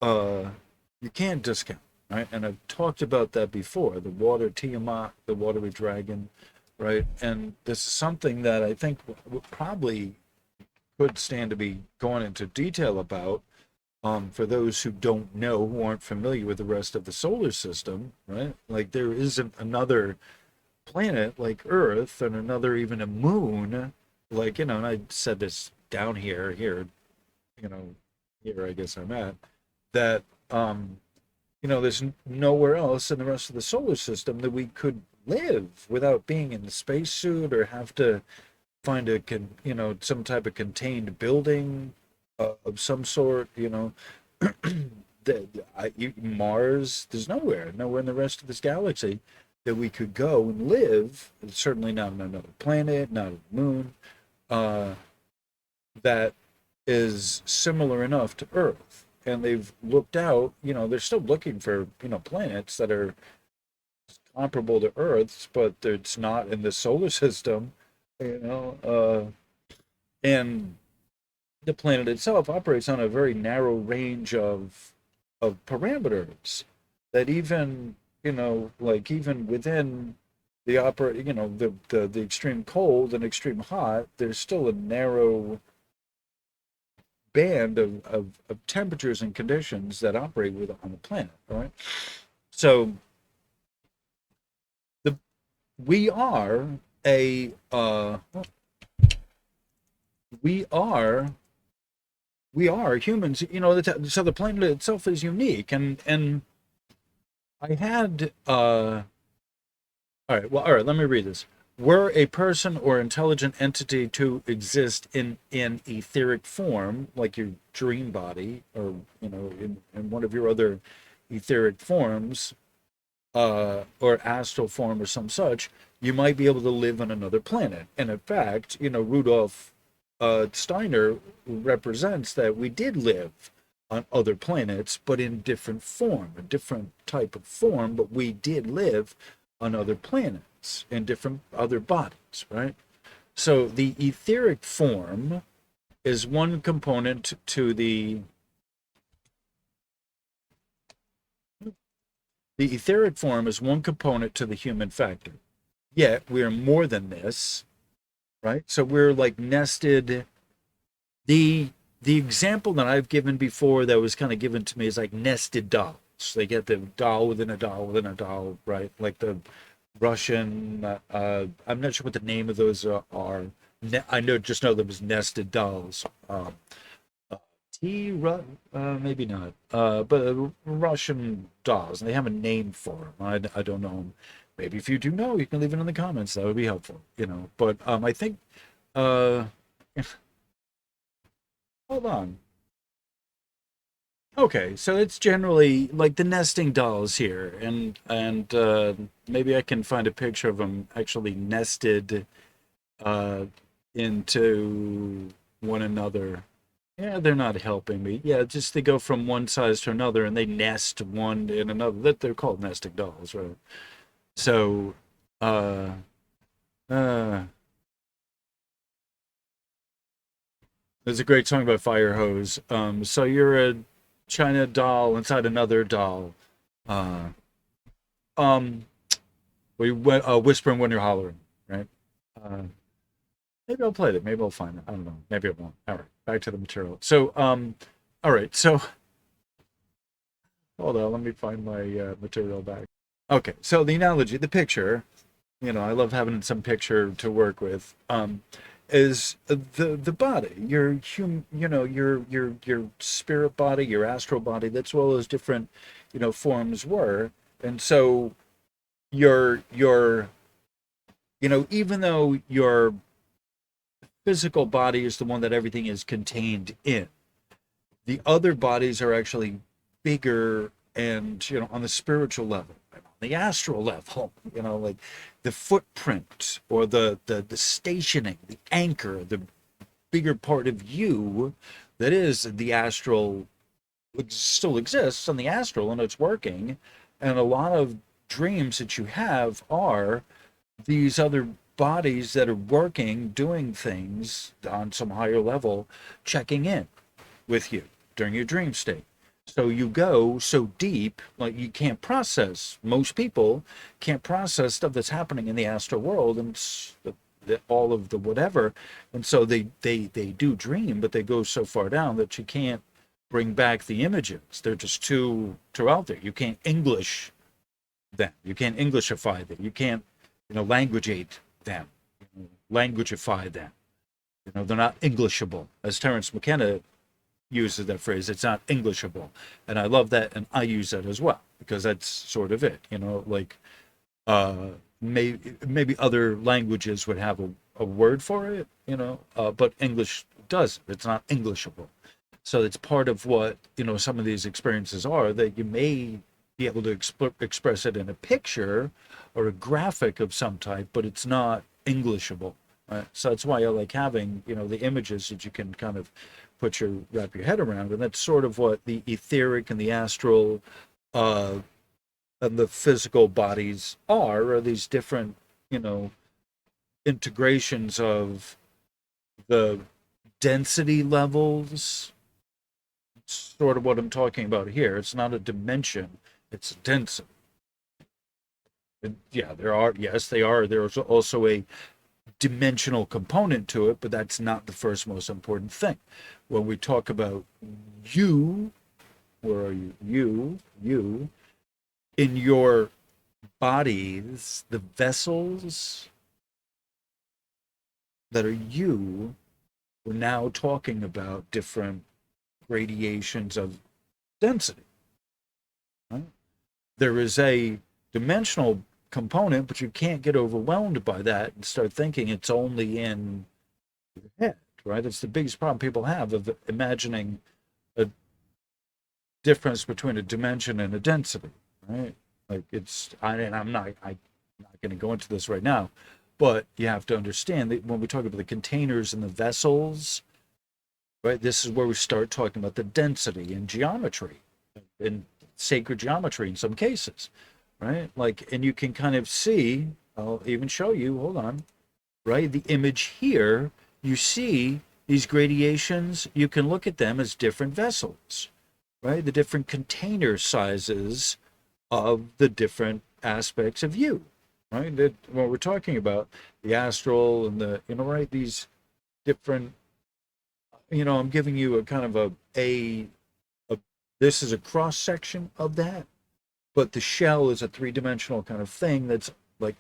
you can't discount, right? And I've talked about that before, the water Tiamat, the watery dragon, right? And this is something that I think probably could stand to be going into detail about for those who don't know, who aren't familiar with the rest of the solar system, right? Like, there isn't another planet like Earth, and another, even a moon, like, and I said this down here here I guess I'm at, that there's nowhere else in the rest of the solar system that we could live without being in the spacesuit or have to find some type of contained building of some sort, Mars, there's nowhere in the rest of this galaxy that we could go and live. Certainly not on another planet, not on the moon, uh, that is similar enough to Earth. And they've looked out, they're still looking for, planets that are comparable to Earth's, but it's not in the solar system, and the planet itself operates on a very narrow range of parameters that even, like even within the the extreme cold and extreme hot, there's still a narrow band of temperatures and conditions that operate on the planet, right? So the we are a we are we are humans, so the planet itself is unique. And I had all right, let me read this. Were a person or intelligent entity to exist in etheric form, like your dream body, or in one of your other etheric forms, or astral form or some such, you might be able to live on another planet. And in fact, Rudolf Steiner represents that we did live on other planets, but in different form, a different type of form, but we did live on other planets in different other bodies, right? So the etheric form is one component to the etheric form is one component to the human factor. Yet we're more than this, right? So we're like nested. The example that I've given before that was kind of given to me is like nested dolls. They get the doll within a doll within a doll, right? Like the Russian. I'm not sure what the name of those are. I just know them as nested dolls. Maybe not. But Russian dolls. And they have a name for them. I don't know them. Maybe if you do know, you can leave it in the comments. That would be helpful, But I think. Uh, Hold on. Okay, so it's generally like the nesting dolls here, and maybe I can find a picture of them actually nested uh, into one another. Yeah, they're not helping me. Yeah, just they go from one size to another, and they nest one in another. That they're called nesting dolls, right? So, uh, uh, there's a great song about fire hose. So you're a China doll inside another doll. Uh, um, we went whispering when you're hollering, right? Uh, maybe I'll play it. Maybe I'll find it. I don't know. Maybe I won't. All right, back to the material. So, all right. So, hold on. Let me find my material back. Okay. So the analogy, the picture. I love having some picture to work with. Is the body, your your spirit body, your astral body, that's well as different forms were. And so your even though your physical body is the one that everything is contained in, the other bodies are actually bigger, and on the spiritual level, on the astral level, like the footprint, or the stationing, the anchor, the bigger part of you that is the astral still exists on the astral, and it's working. And a lot of dreams that you have are these other bodies that are working, doing things on some higher level, checking in with you during your dream state. So you go so deep, like you can't process. Most people can't process stuff that's happening in the astral world, and all of the whatever. And so they do dream, but they go so far down that you can't bring back the images. They're just too out there. You can't English them. You can't Englishify them. You can't languageate them, languageify them. They're not Englishable, as Terence McKenna uses that phrase. It's not Englishable, and I love that, and I use that as well, because that's sort of it. Like maybe other languages would have a word for it, but English doesn't. It's not Englishable. So it's part of what, some of these experiences are, that you may be able to express it in a picture or a graphic of some type, but it's not Englishable. Right? So that's why I like having, the images that you can kind of wrap your head around. And that's sort of what the etheric and the astral uh, and the physical bodies are these different, integrations of the density levels. It's sort of what I'm talking about here. It's not a dimension, it's a density. And yeah, they are. There's also a dimensional component to it, but that's not the first most important thing. When we talk about you, where are you? You, in your bodies, the vessels that are you, we're now talking about different gradations of density. Right? There is a dimensional component, but you can't get overwhelmed by that and start thinking it's only in your head, right? It's the biggest problem people have of imagining a difference between a dimension and a density, right? Like I'm not going to go into this right now, but you have to understand that when we talk about the containers and the vessels, right, this is where we start talking about the density in geometry, in sacred geometry in some cases, right? Like, and you can kind of see, I'll even show you, hold on, right? The image here, you see these gradations, you can look at them as different vessels, right? The different container sizes of the different aspects of you, right? That when we're talking about the astral and the, right, these different, I'm giving you a kind of a this is a cross section of that, but the shell is a three-dimensional kind of thing that's like,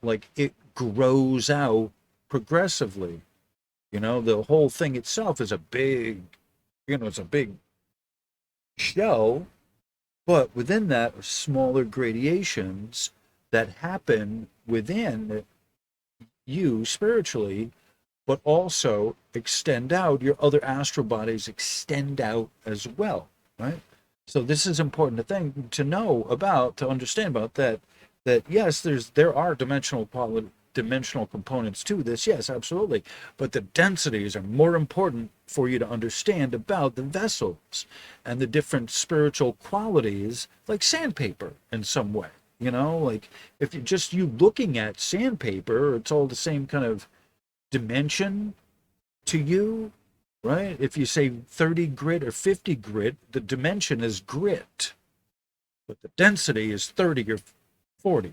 like it grows out progressively. The whole thing itself is a big, it's a big shell, but within that are smaller gradations that happen within you spiritually, but also extend out. Your other astral bodies extend out as well, right? So this is important to know about, to understand about that. That yes, there are dimensional components to this. Yes, absolutely. But the densities are more important for you to understand about the vessels and the different spiritual qualities, like sandpaper in some way. Like if you looking at sandpaper, it's all the same kind of dimension to you, right? If you say 30 grit or 50 grit, the dimension is grit, but the density is 30 or 40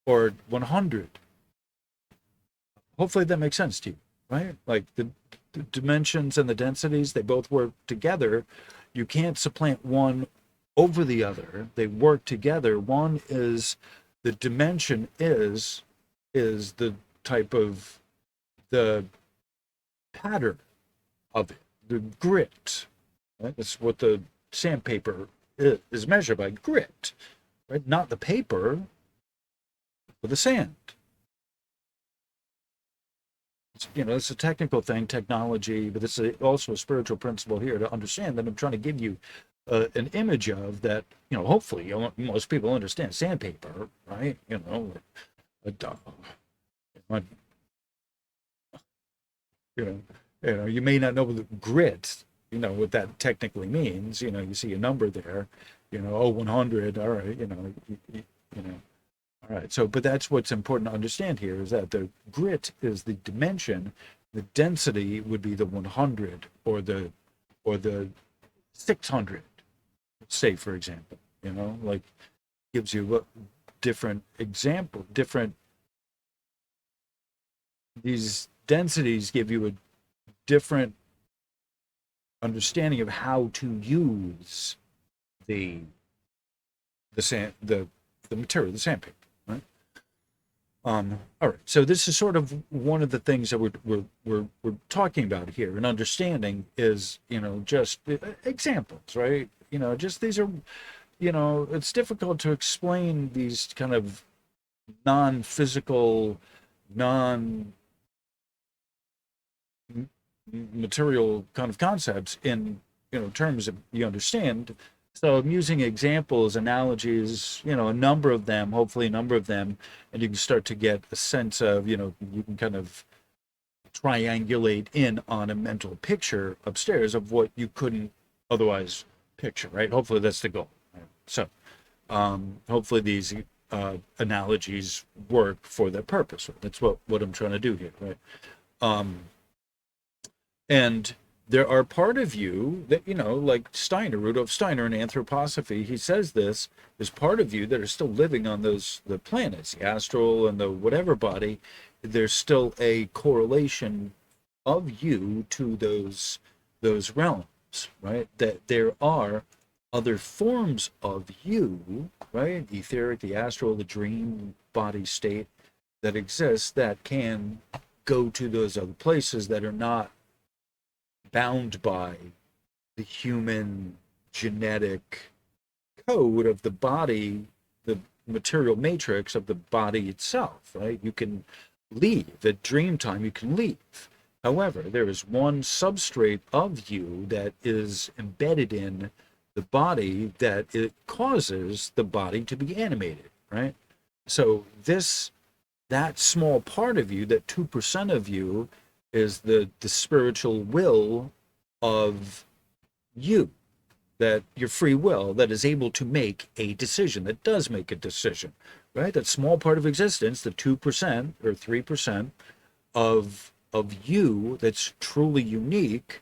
or 100. Hopefully that makes sense to you, right? Like the dimensions and the densities, they both work together. You can't supplant one over the other. They work together. One is the dimension is the type of the pattern of it, the grit. Right? That's what the sandpaper is measured by, grit, right? Not the paper, but the sand. It's a technical thing, technology, but it's also a spiritual principle here to understand that I'm trying to give you an image of that. Hopefully, most people understand sandpaper, right? A dog. You may not know the grit, what that technically means. You see a number there, 100. All right, all right. So, but that's what's important to understand here is that the grit is the dimension, the density would be the 100 or the 600. Say, for example, like gives you a different example, these densities give you a different understanding of how to use the sand, the material, the sandpaper, right? All right. So this is sort of one of the things that we're talking about here, and understanding is just examples, right? Just these are, it's difficult to explain these kind of non-physical, non material kind of concepts in, terms of you understand. So I'm using examples, analogies, a number of them, hopefully a number of them, and you can start to get a sense of, you can kind of triangulate in on a mental picture upstairs of what you couldn't otherwise picture, right? Hopefully that's the goal. Right? So hopefully these analogies work for that purpose. That's what I'm trying to do here, right? And there are part of you that, like Steiner, Rudolf Steiner in Anthroposophy, he says this, there's part of you that are still living on the planets, the astral and the whatever body. There's still a correlation of you to those realms, right? That there are other forms of you, right? The etheric, the astral, the dream body state that exists that can go to those other places that are not bound by the human genetic code of the body, the material matrix of the body itself, right? You can leave at dream time, you can leave. However, there is one substrate of you that is embedded in the body that it causes the body to be animated, right? So that small part of you, that 2% of you, is the spiritual will of you, that your free will that is able to make a decision, that does make a decision, right? That small part of existence, the 2% or 3% of you that's truly unique,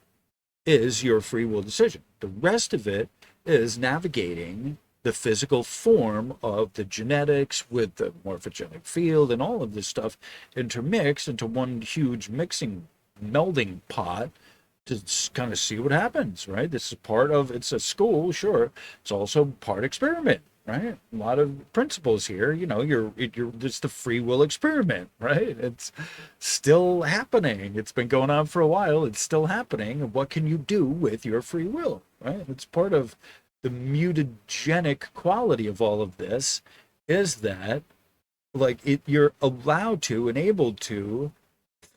is your free will decision. The rest of it is navigating the physical form of the genetics with the morphogenic field and all of this stuff intermixed into one huge melding pot to kind of see what happens, right? This is part of, it's a school, sure. It's also part experiment, right? A lot of principles here, you're it's the free will experiment, right? It's still happening. It's been going on for a while. It's still happening. What can you do with your free will, right? It's part of the mutagenic quality of all of this, is that you're allowed to and able to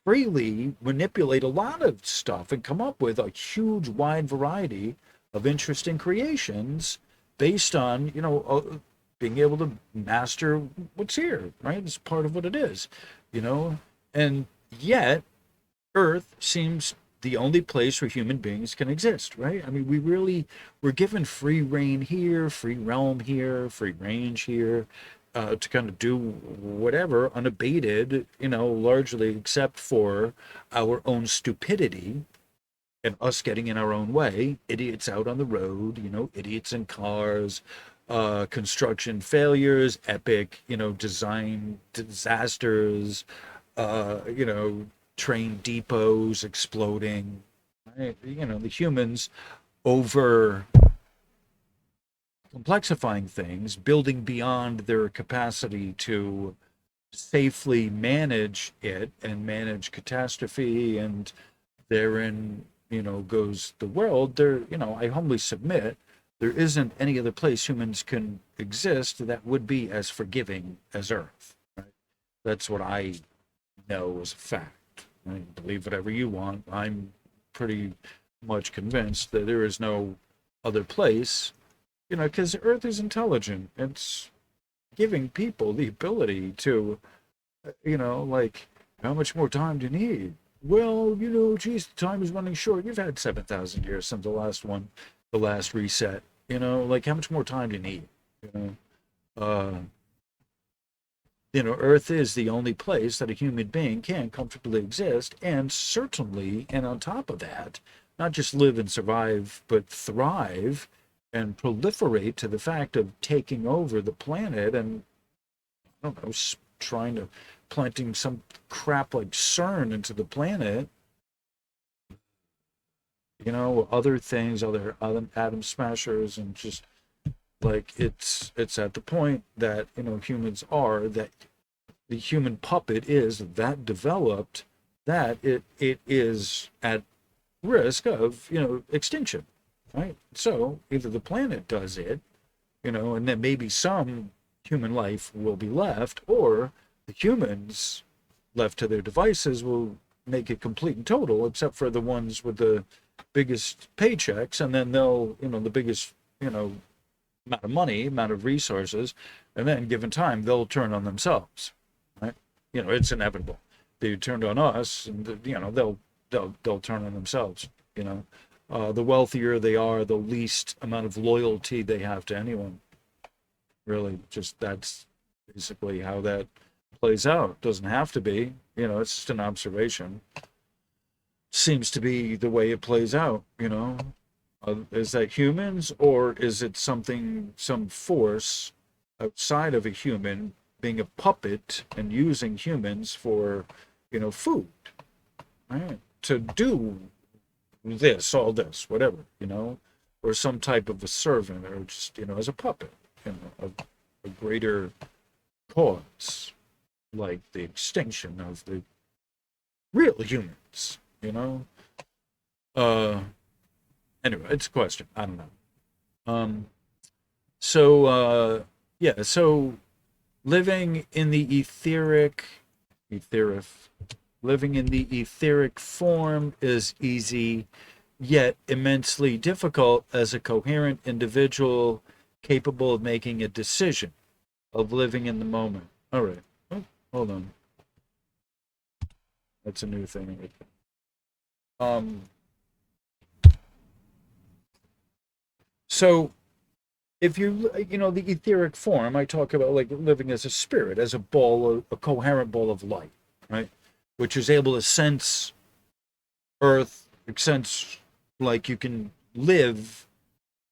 freely manipulate a lot of stuff and come up with a huge wide variety of interesting creations based on being able to master what's here, right? It's part of what it is, and yet Earth seems the only place where human beings can exist, right? I mean, we're given free reign here, free realm here, free range here, to kind of do whatever unabated, largely except for our own stupidity and us getting in our own way. Idiots out on the road, idiots in cars, construction failures, epic, design disasters, train depots exploding, right? The humans over complexifying things, building beyond their capacity to safely manage it and manage catastrophe, and therein, goes the world. There, I humbly submit, there isn't any other place humans can exist that would be as forgiving as Earth. Right? That's what I know as a fact. Right? Believe whatever you want. I'm pretty much convinced that there is no other place, because Earth is intelligent. It's giving people the ability to, how much more time do you need? Well, geez, the time is running short. You've had 7,000 years since the last reset. How much more time do you need? Earth is the only place that a human being can comfortably exist, and certainly, and on top of that, not just live and survive, but thrive and proliferate to the fact of taking over the planet and, I don't know, trying to planting some crap like CERN into the planet, other things, other atom smashers, and just it's at the point that humans are, that the human puppet is that developed that it is at risk of extinction, right? So either the planet does it, and then maybe some human life will be left, or the humans left to their devices will make it complete and total, except for the ones with the biggest paychecks, and then they'll, the biggest, amount of money, amount of resources, and then given time, they'll turn on themselves, right? It's inevitable. They turned on us, and they'll turn on themselves. The wealthier they are, the least amount of loyalty they have to anyone. Really, just that's basically how that plays out. Doesn't have to be, it's just an observation. Seems to be the way it plays out, Is that humans, or is it some force outside of a human being a puppet and using humans for, food, right? To do all this, whatever, or some type of a servant, or just, as a puppet, of a greater cause, like the extinction of the real humans, Anyway, it's a question. I don't know. So living in the living in the etheric form is easy, yet immensely difficult as a coherent individual capable of making a decision, of living in the moment. All right. Oh, hold on. That's a new thing. So if the etheric form, I talk about like living as a spirit, as a coherent ball of light, right? Which is able to sense earth, sense like you can live,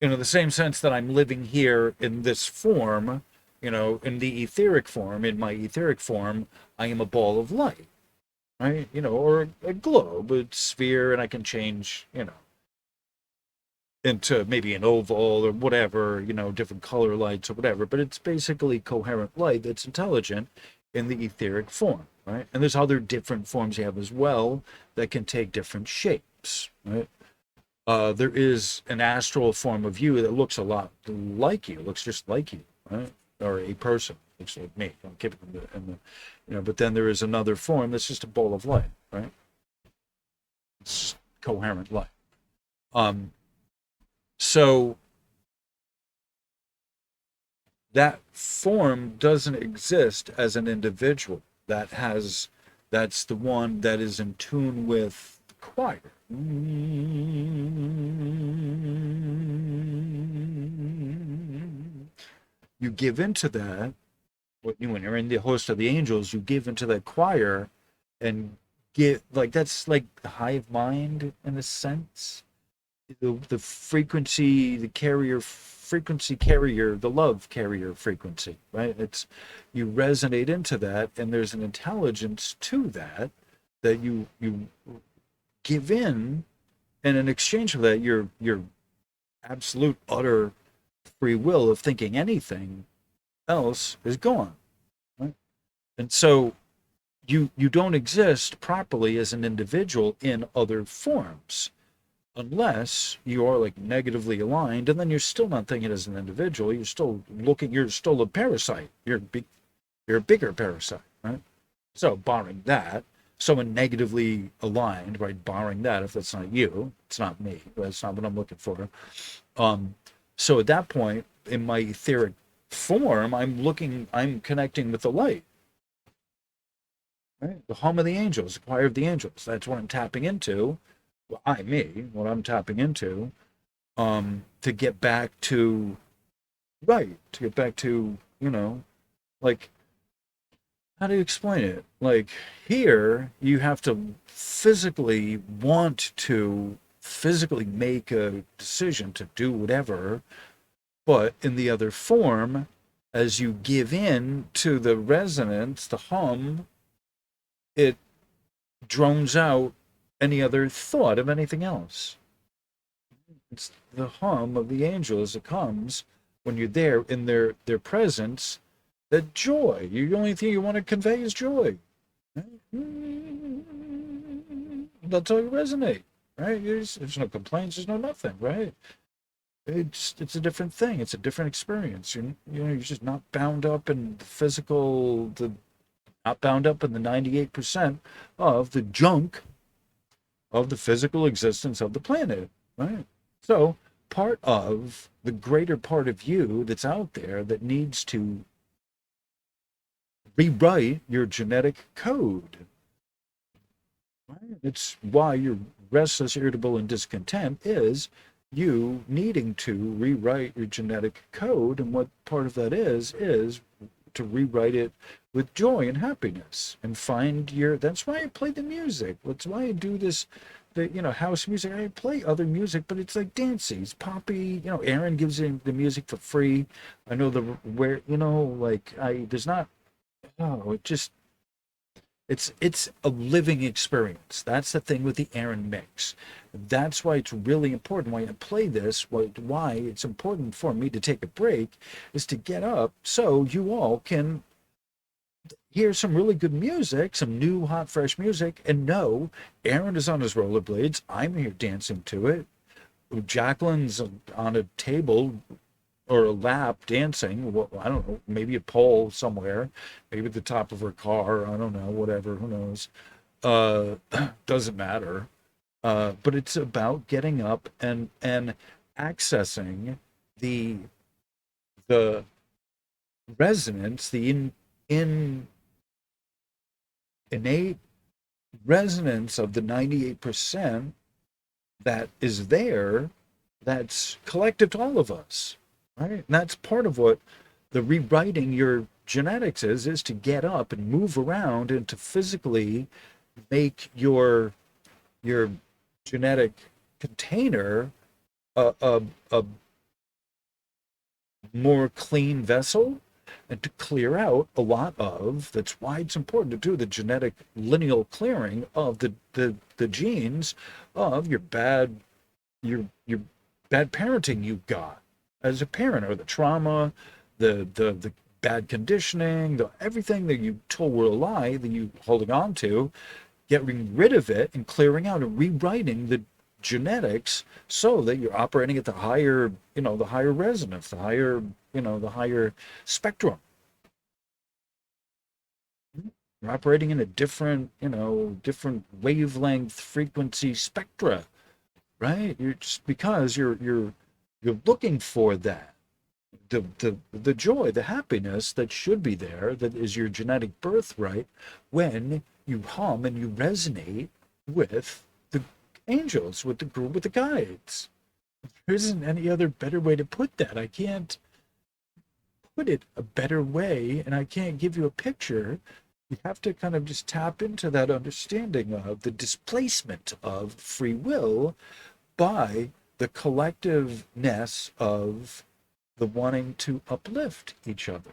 the same sense that I'm living here in this form, in the etheric form, in my etheric form, I am a ball of light, right? Or a globe, a sphere, and I can change, into maybe an oval or whatever, different color lights or whatever, but it's basically coherent light that's intelligent in the etheric form, right? And there's other different forms you have as well that can take different shapes, right? There is an astral form of you that looks a lot like you, looks just like you, right? Or a person, looks like me. I'm keeping the, but then there is another form that's just a ball of light, right? It's coherent light. So that form doesn't exist as an individual. That's the one that is in tune with the choir. You give into that, when you're in the host of the angels, you give into that choir and that's like the hive mind in a sense. The frequency, the love carrier frequency, right? It's, you resonate into that, and there's an intelligence to that you give in, and in exchange for that, your absolute utter free will of thinking anything else is gone, right? And so you don't exist properly as an individual in other forms, unless you are like negatively aligned, and then you're still not thinking as an individual. You're still a parasite. You're a bigger parasite, right? So barring that, someone negatively aligned, right? Barring that, if that's not you, it's not me. That's not what I'm looking for. So at that point, in my etheric form, I'm connecting with the light, right? The hum of the angels, the choir of the angels. That's what I'm tapping into. What I'm tapping into, to get back to, like, how do you explain it? Like, here, you have to physically make a decision to do whatever, but in the other form, as you give in to the resonance, the hum, it drones out any other thought of anything else. It's the hum of the angels that comes when you're there in their presence. That joy, the only thing you want to convey is joy. Right? That's how you resonate, right? There's no complaints, there's no nothing, right? It's a different thing. It's a different experience. You're just not bound up in the physical, the not bound up in the 98% of the junk of the physical existence of the planet, right? So part of the greater part of you that's out there that needs to rewrite your genetic code. Right? It's why you're restless, irritable, and discontent is you needing to rewrite your genetic code. And what part of that is to rewrite it with joy and happiness and find your, that's why I play the music. That's why I do this, house music. I play other music, but it's like dancey, it's poppy. Aaron gives him the music for free. I know there's not, oh, it just, it's a living experience. That's the thing with the Aronmix. That's why it's really important. Why I play this, why it's important for me to take a break, is to get up so you all can hear some really good music, some new, hot, fresh music, and know Aaron is on his rollerblades. I'm here dancing to it. Jacqueline's on a table or a lap dancing. Well, I don't know, maybe a pole somewhere, maybe at the top of her car. I don't know, whatever, who knows? Doesn't matter. But it's about getting up and accessing the the resonance, the innate resonance of the 98% that is there, that's collective to all of us, right? And that's part of what the rewriting your genetics is to get up and move around and to physically make your genetic container a more clean vessel, and to clear out a lot of, that's why it's important to do the genetic lineal clearing of the genes of your your bad parenting you got as a parent, or the trauma, the bad conditioning, everything that you told were a lie that you holding on to, getting rid of it and clearing out and rewriting the genetics so that you're operating at the higher, the higher resonance, the higher, the higher spectrum. You're operating in a different, different wavelength, frequency spectra, right? You're just because you're looking for that, the joy, the happiness that should be there, that is your genetic birthright, when you hum and you resonate with the angels, with the guides. There isn't any other better way to put that. I can't put it a better way, and I can't give you a picture. You have to kind of just tap into that understanding of the displacement of free will by the collectiveness of the wanting to uplift each other.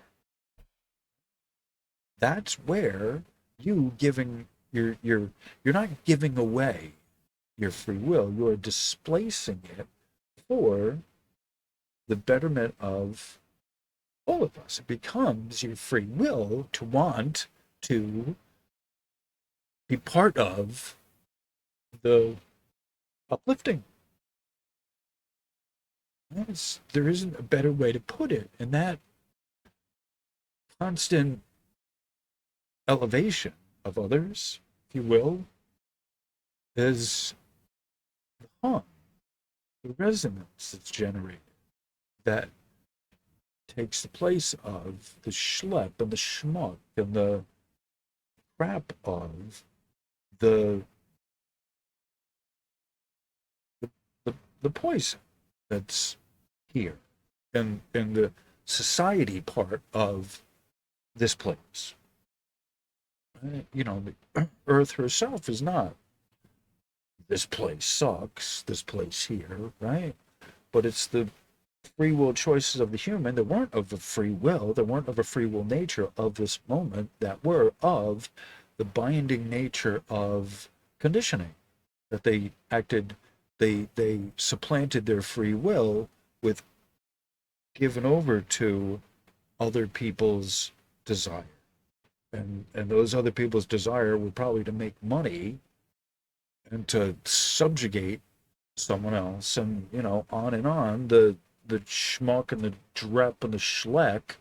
That's where you giving you're not giving away your free will, you're displacing it for the betterment of all of us. It becomes your free will to want to be part of the uplifting. There isn't a better way to put it. And that constant elevation of others, if you will, is the hum, the resonance that's generated, that takes the place of the schlep and the schmuck and the crap of the the poison that's here and the society part of this place. The earth herself is not, this place sucks, this place here, right? But it's the free will choices of the human that weren't of a free will, that weren't of a free will nature of this moment, that were of the binding nature of conditioning, that they acted, they supplanted their free will with given over to other people's desire. And those other people's desire were probably to make money and to subjugate someone else, and on and on. The schmuck and the drep and the schleck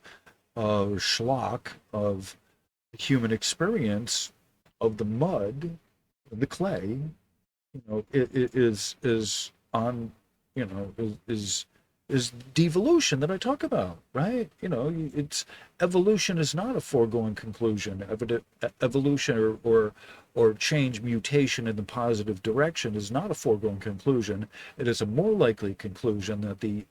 or schlock of the human experience of the mud, the clay, it is on, is devolution that I talk about, right? It's evolution is not a foregone conclusion. Evolution or change, mutation in the positive direction is not a foregone conclusion. It is a more likely conclusion that the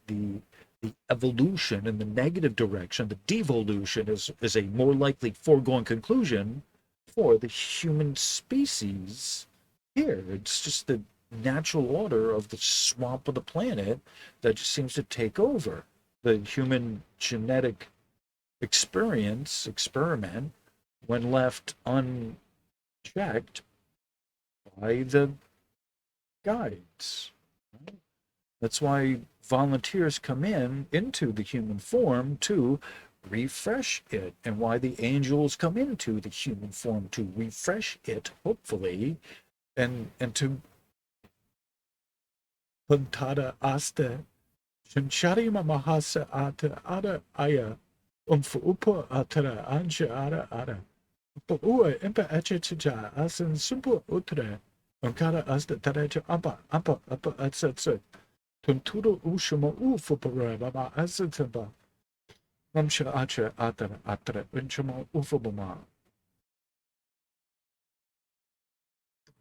evolution in the negative direction, the devolution, is a more likely foregone conclusion for the human species here. It's just the natural order of the swamp of the planet that just seems to take over. The human genetic experiment, when left unchecked by the guides. That's why volunteers come into the human form to refresh it, and why the angels come into the human form to refresh it, hopefully, and to puntada asta shanshari mamahasa ata ada aya umfuupa atara anja ara pa ua impa echa asan sumpu utre unkara asta tarecha apa atsatsa tunturo ushama ufupara baba asataba namsha acha atara unchama ufubama.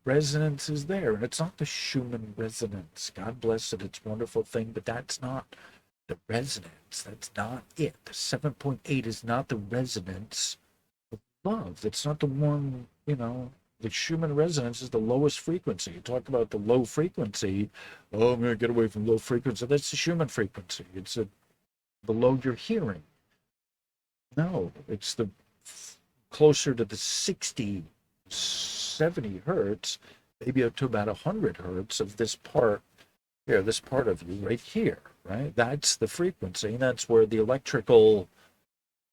Resonance is there, and it's not the Schumann resonance. God bless it, it's a wonderful thing, but that's not the resonance. That's not it. The 7.8 is not the resonance of love. It's not the one, the Schumann resonance is the lowest frequency. You talk about the low frequency. Oh, I'm going to get away from low frequency. That's the Schumann frequency. It's below your hearing. No, it's the closer to the 60, 70 hertz, maybe up to about 100 hertz of this part here, this part of you right here, right? That's the frequency. And that's where the electrical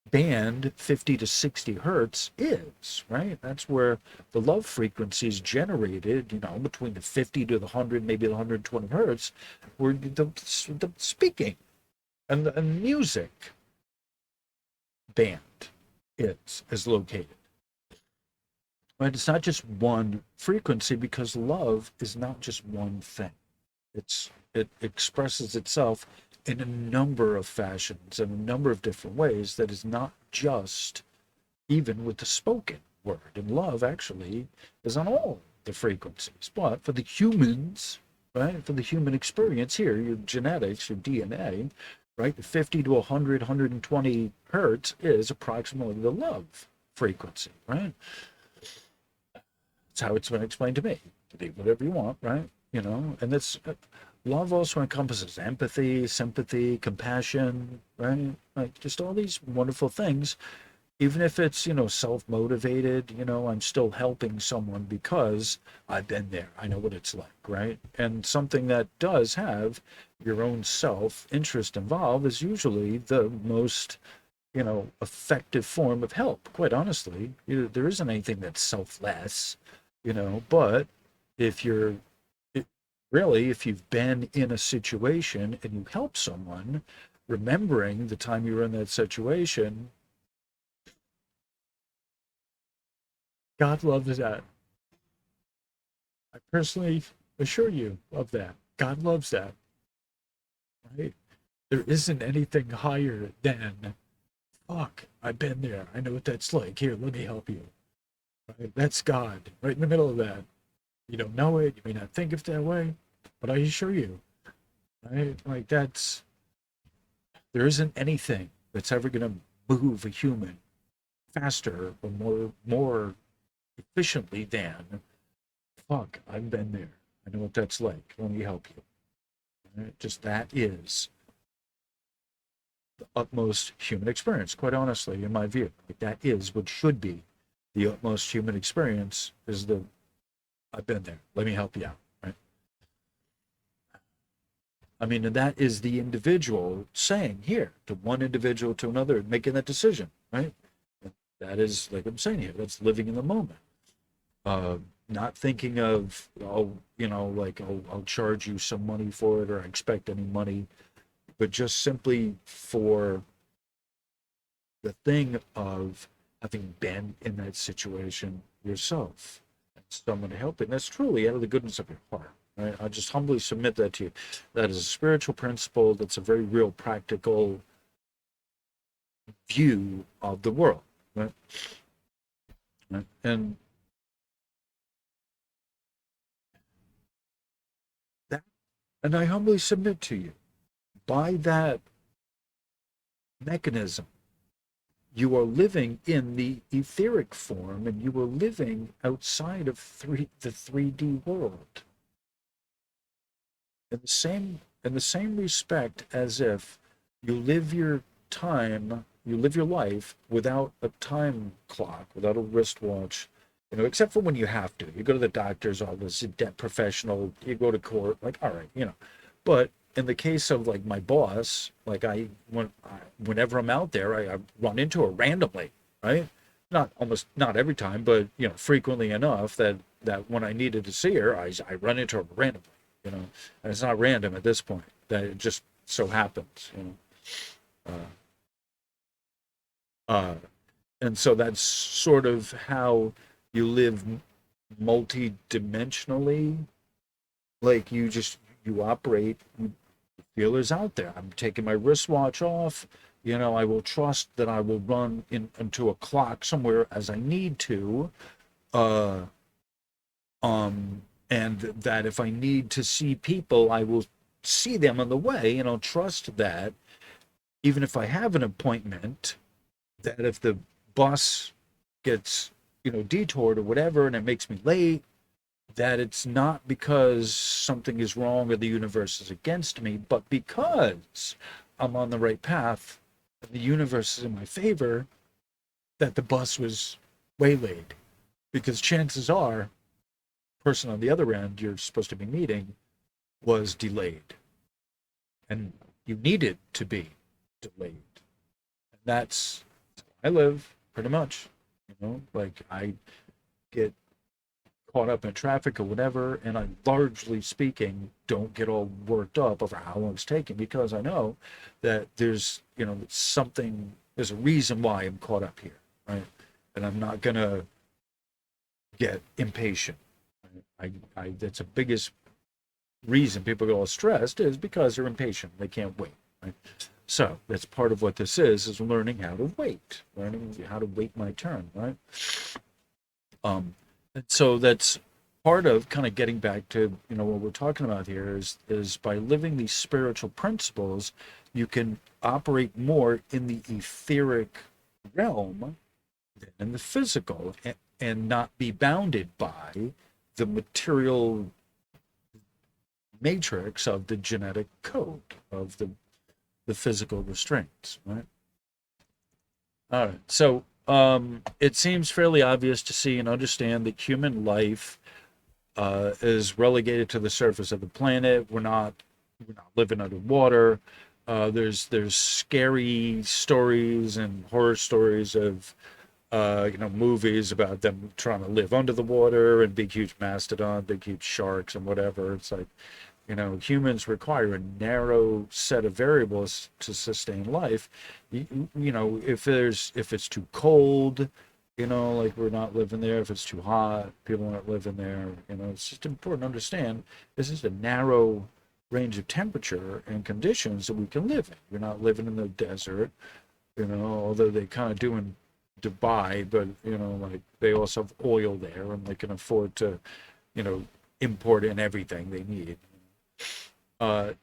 band 50 to 60 hertz is, right? That's where the love frequency is generated, between the 50 to the 100, maybe the 120 hertz, where the speaking and the music band is located. Right? It's not just one frequency, because love is not just one thing. It expresses itself in a number of fashions, in a number of different ways, that is not just even with the spoken word. And love actually is on all the frequencies. But for the humans, right, for the human experience here, your genetics, your DNA, right, 50 to 100, 120 hertz is approximately the love frequency, right? That's how it's been explained to me. Believe whatever you want, right? And that's love also encompasses empathy, sympathy, compassion, right? Like just all these wonderful things. Even if it's, self-motivated, I'm still helping someone because I've been there. I know what it's like, right? And something that does have your own self-interest involved is usually the most, effective form of help. Quite honestly, there isn't anything that's selfless, but if you're really, if you've been in a situation and you help someone, remembering the time you were in that situation, God loves that. I personally assure you of that. God loves that. Right? There isn't anything higher than, fuck, I've been there. I know what that's like. Here, let me help you. Right? That's God, right in the middle of that. You don't know it. You may not think of it that way, but I assure you, right? Like there isn't anything that's ever going to move a human faster or more efficiently than, fuck, I've been there. I know what that's like. Let me help you. Right? Just that is the utmost human experience, quite honestly, in my view. Like that is what should be the utmost human experience, is the, I've been there. Let me help you out. Right? I mean, and that is the individual saying here to one individual to another, making that decision, right? That is, like I'm saying here, that's living in the moment. Not thinking of, I'll charge you some money for it, or I expect any money, but just simply for the thing of having been in that situation yourself, and someone to help you. And that's truly out of the goodness of your heart. Right? I just humbly submit that to you. That is a spiritual principle. That's a very real, practical view of the world. Right? Right? That, and I humbly submit to you, by that mechanism, you are living in the etheric form, and you are living outside of the 3D world. In the same respect as if you live your you live your life without a time clock, without a wristwatch, except for when you have to. You go to the doctor's office, a debt professional, you go to court, like, all right. But in the case of like my boss, like whenever I'm out there, I run into her randomly, right? Not every time, but frequently enough that when I needed to see her, I run into her randomly, and it's not random at this point. That it just so happens. Uh, and so that's sort of how you live multi-dimensionally. Like you operate feelers out there. I'm taking my wristwatch off. I will trust that I will run into a clock somewhere as I need to. Uh, and that if I need to see people, I will see them on the way, and I'll trust that even if I have an appointment, that if the bus gets, detoured or whatever, and it makes me late, that it's not because something is wrong or the universe is against me, but because I'm on the right path and the universe is in my favor, that the bus was waylaid. Because chances are, the person on the other end you're supposed to be meeting was delayed. And you needed to be delayed. And that's how I live, pretty much. Like I get caught up in traffic or whatever, and I, largely speaking, don't get all worked up over how long it's taking, because I know that there's there's a reason why I'm caught up here, right? And I'm not gonna get impatient. That's the biggest reason people get all stressed, is because they're impatient. They can't wait, right? So that's part of what this is learning how to wait, learning how to wait my turn, right? And so that's part of kind of getting back to what we're talking about here is by living these spiritual principles, you can operate more in the etheric realm than in the physical, and not be bounded by the material matrix of the genetic code of the physical restraints, right? All right. So it seems fairly obvious to see and understand that human life is relegated to the surface of the planet. We're not living underwater. There's scary stories and horror stories of movies about them trying to live under the water, and big huge mastodon, big huge sharks and whatever. It's like, humans require a narrow set of variables to sustain life. If it's too cold, like we're not living there. If it's too hot, people aren't living there. It's just important to understand this is a narrow range of temperature and conditions that we can live in. You're not living in the desert, although they kind of do in Dubai, but like they also have oil there, and they can afford to, import in everything they need.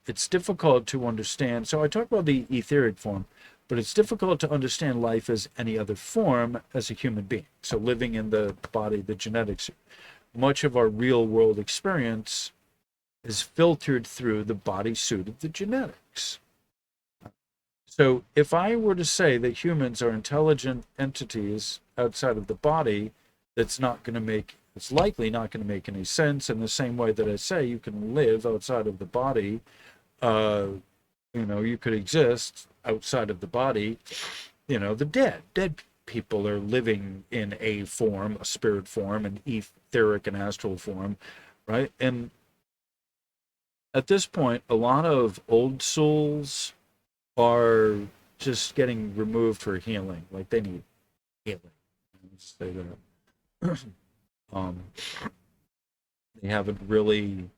It's difficult to understand. So I talk about the etheric form, but it's difficult to understand life as any other form as a human being. So living in the body, the genetics, much of our real world experience is filtered through the bodysuit of the genetics. So if I were to say that humans are intelligent entities outside of the body, it's likely not going to make any sense, in the same way that I say you can live outside of the body. You could exist outside of the body. The dead people are living in a form, a spirit form, an etheric and astral form, right? And at this point, a lot of old souls are just getting removed for healing. Like they need healing. Let's say that. um, they haven't really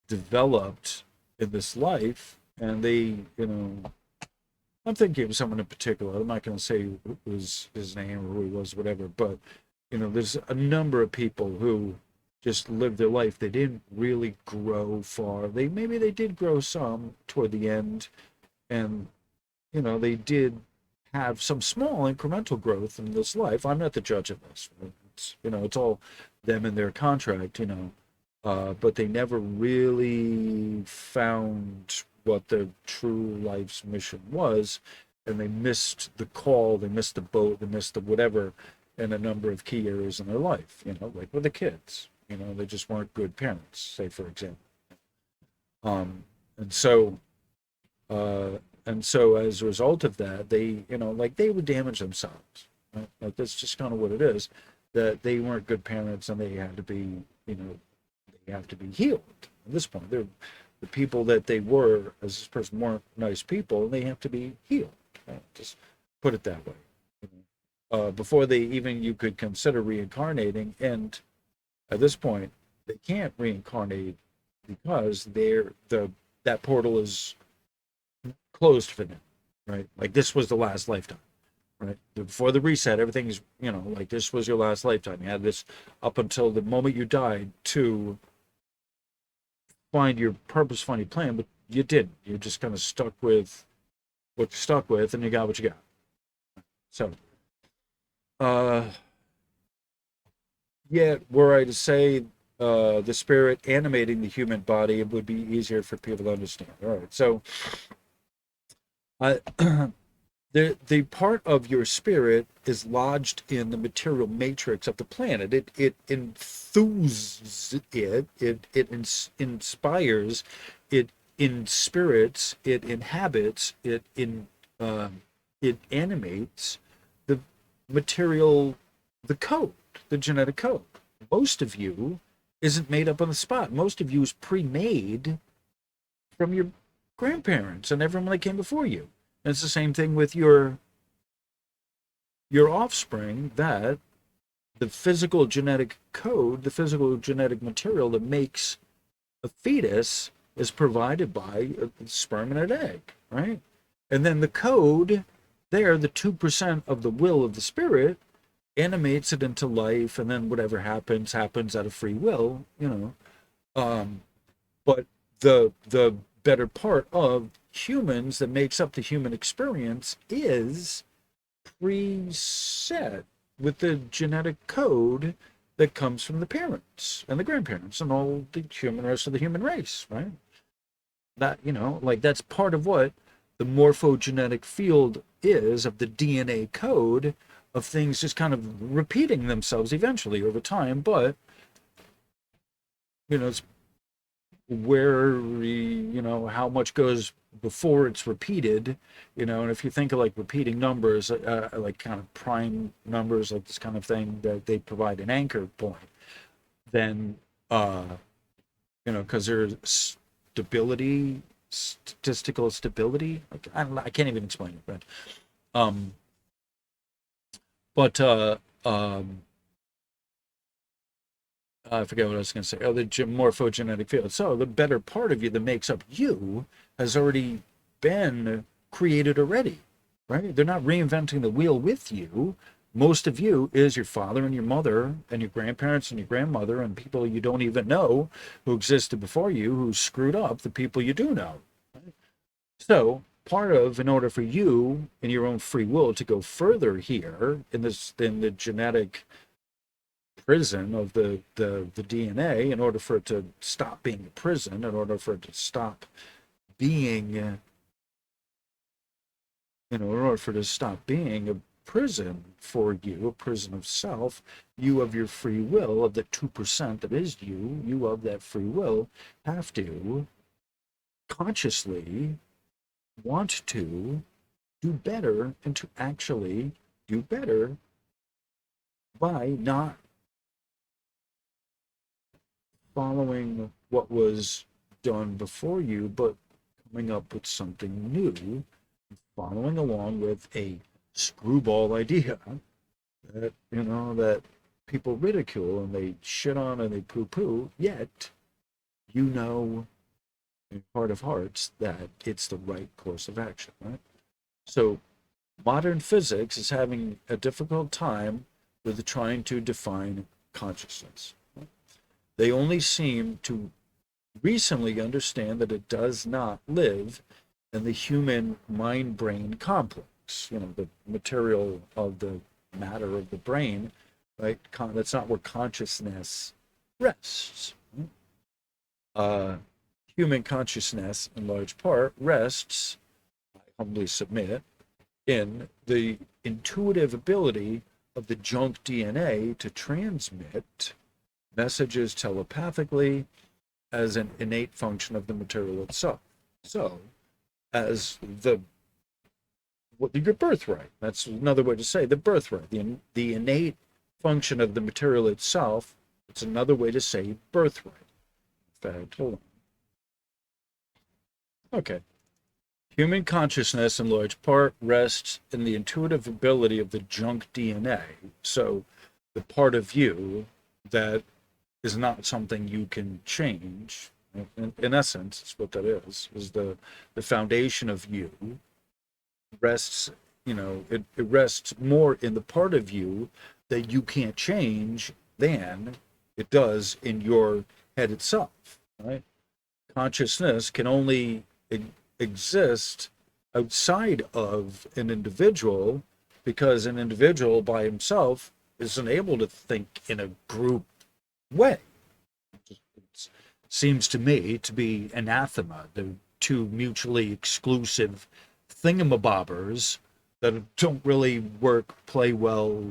developed in this life, and they, I'm thinking of someone in particular. I'm not going to say who was his name or who he was, whatever, but there's a number of people who just lived their life. They didn't really grow far. Maybe they did grow some toward the end, and they did have some small incremental growth in this life. I'm not the judge of this. It's all them and their contract. But they never really found what their true life's mission was, and they missed the call, they missed the boat, they missed the whatever in a number of key areas in their life, like with the kids. They just weren't good parents, say, for example. Um, and so as a result of that, they, like they would damage themselves. Right? Like that's just kind of what it is, that they weren't good parents and they had to be, they have to be healed. At this point, they're the people that they were as this person weren't nice people, and they have to be healed. Right? Just put it that way. Before they even you could consider reincarnating, and at this point, they can't reincarnate because that portal is closed for them. Right? Like this was the last lifetime. Right? Before the reset, everything is, like this was your last lifetime. You had this up until the moment you died to find your purpose, find your plan, but you didn't. You're just kind of stuck with what you're stuck with, and you got what you got. So, yet, were I to say the spirit animating the human body, it would be easier for people to understand. All right, so the part of your spirit is lodged in the material matrix of the planet. It enthuses it inspires, it inspirits, it inhabits, it animates the material, the code, the genetic code. Most of you isn't made up on the spot. Most of you is pre-made from your grandparents and everyone that came before you. And it's the same thing with your offspring, that the physical genetic code, the physical genetic material that makes a fetus is provided by a sperm and an egg, right? And then the code there, the 2% of the will of the spirit, animates it into life, and then whatever happens out of free will, but the better part of humans that makes up the human experience is preset with the genetic code that comes from the parents and the grandparents and all the rest of the human race, right? That, like that's part of what the morphogenetic field is, of the DNA code of things just kind of repeating themselves eventually over time, but it's where how much goes before it's repeated, and if you think of like repeating numbers, like kind of prime numbers, like this kind of thing, that they provide an anchor point, then because there's statistical stability, like I can't even explain it, but I forget what I was going to say. Oh, the morphogenetic field. So the better part of you that makes up you has already been created already, right? They're not reinventing the wheel with you. Most of you is your father and your mother and your grandparents and your grandmother and people you don't even know who existed before you, who screwed up the people you do know. Right? So part of, in order for you in your own free will to go further here in the genetic prison of the DNA, in order for it to stop being a prison, in order for it to stop being, in order for it to stop being a prison for you, a prison of self, you of your free will, of the 2% that is you of that free will, have to consciously want to do better and to actually do better by not following what was done before you, but coming up with something new, following along with a screwball idea that, that people ridicule and they shit on and they poo-poo, yet in your heart of hearts that it's the right course of action, right? So modern physics is having a difficult time with trying to define consciousness. They only seem to recently understand that it does not live in the human mind-brain complex, the material of the matter of the brain, right? That's not where consciousness rests. Human consciousness, in large part, rests, I humbly submit, in the intuitive ability of the junk DNA to transmit messages telepathically as an innate function of the material itself. So, as your birthright. That's another way to say the birthright. The innate function of the material itself. It's another way to say birthright. In fact, hold on. Okay. Human consciousness, in large part, rests in the intuitive ability of the junk DNA. So, the part of you that is not something you can change. In essence, it's what that is the foundation of you rests, it rests more in the part of you that you can't change than it does in your head itself, right? Consciousness can only exist outside of an individual because an individual by himself isn't able to think in a group way. It seems to me to be anathema. They're two mutually exclusive thingamabobbers that don't really play well,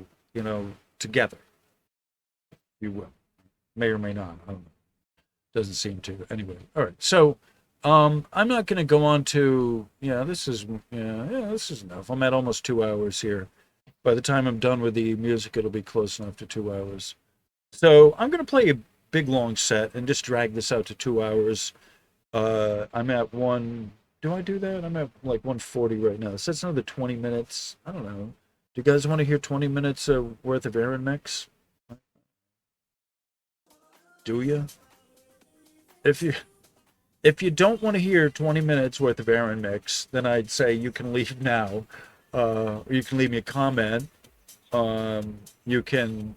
together, if you will. May or may not. I don't know. Doesn't seem to. Anyway, all right. So, I'm not going to go on to. This is enough. I'm at almost 2 hours here. By the time I'm done with the music, it'll be close enough to 2 hours. So I'm going to play a big long set and just drag this out to 2 hours. I'm at one. Do I do that? I'm at like 140 right now. So that's another 20 minutes. I don't know. Do you guys want to hear 20 minutes worth of Aronmix? Do you? If you don't want to hear 20 minutes worth of Aronmix, then I'd say you can leave now. Or you can leave me a comment. You can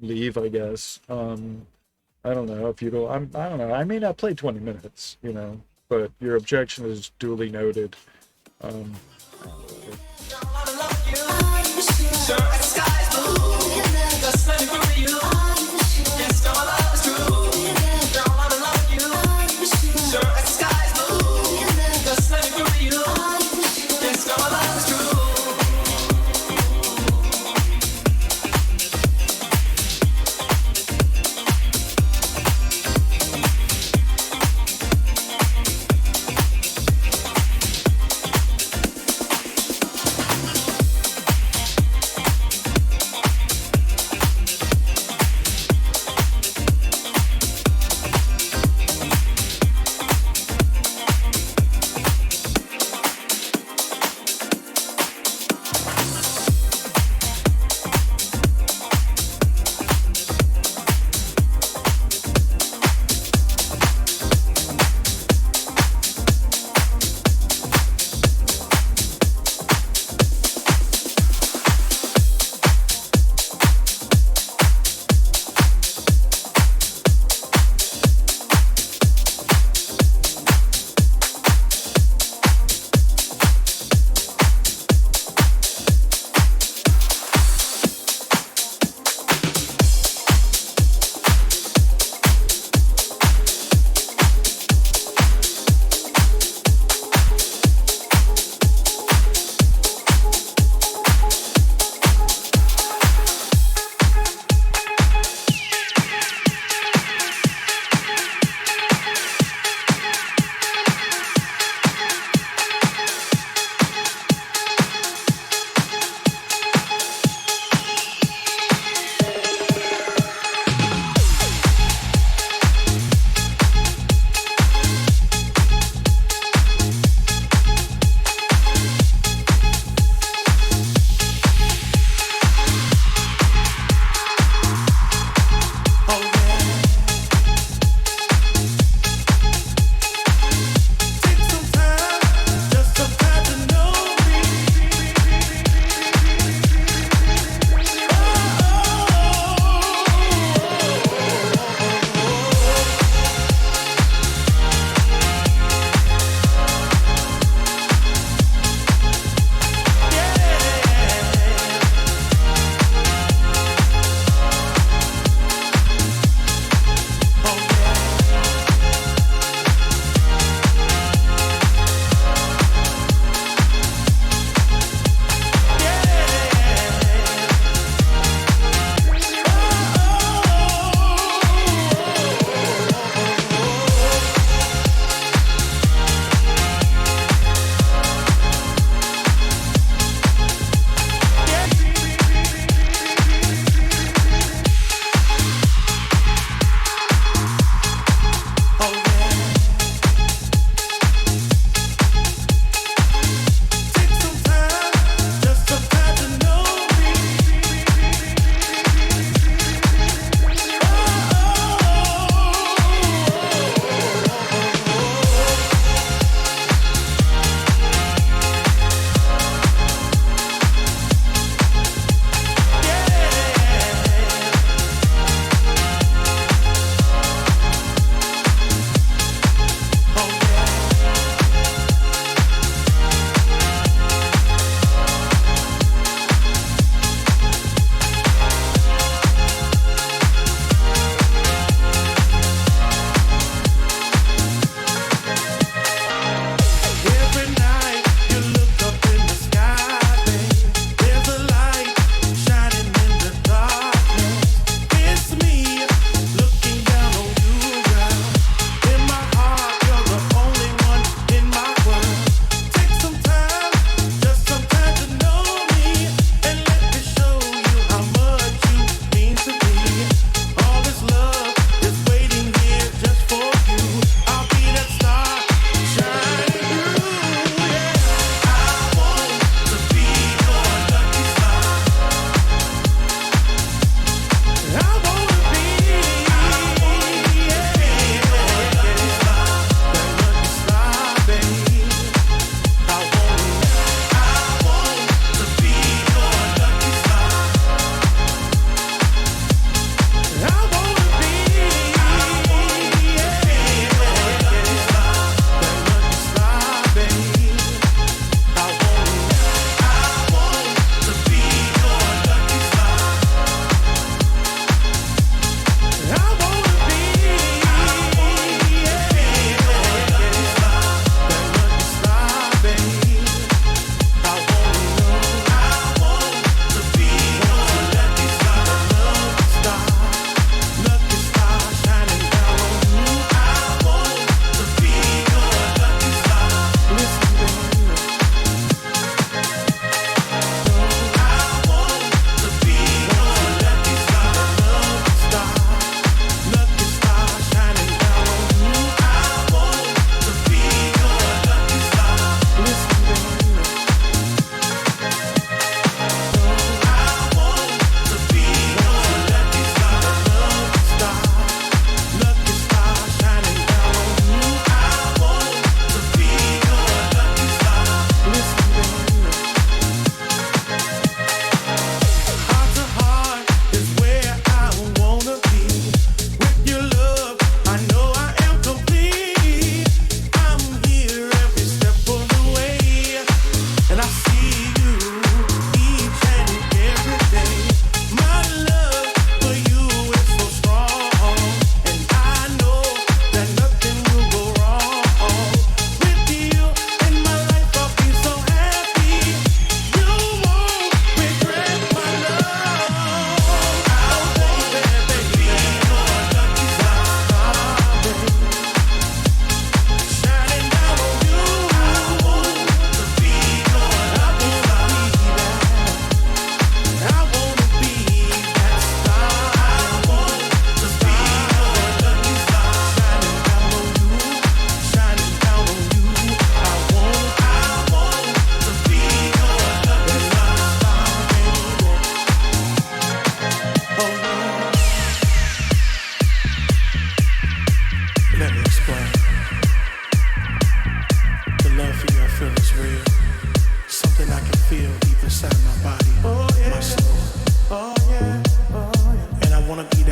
leave, I guess. I don't know if you don't. I don't know. I may not play 20 minutes, but your objection is duly noted.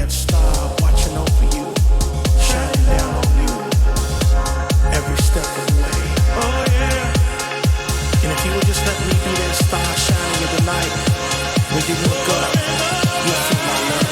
that star watching over you, shining down on you every step of the way. Oh yeah. And if you would just let me be that star shining in the night, when you look up, you'll feel my love.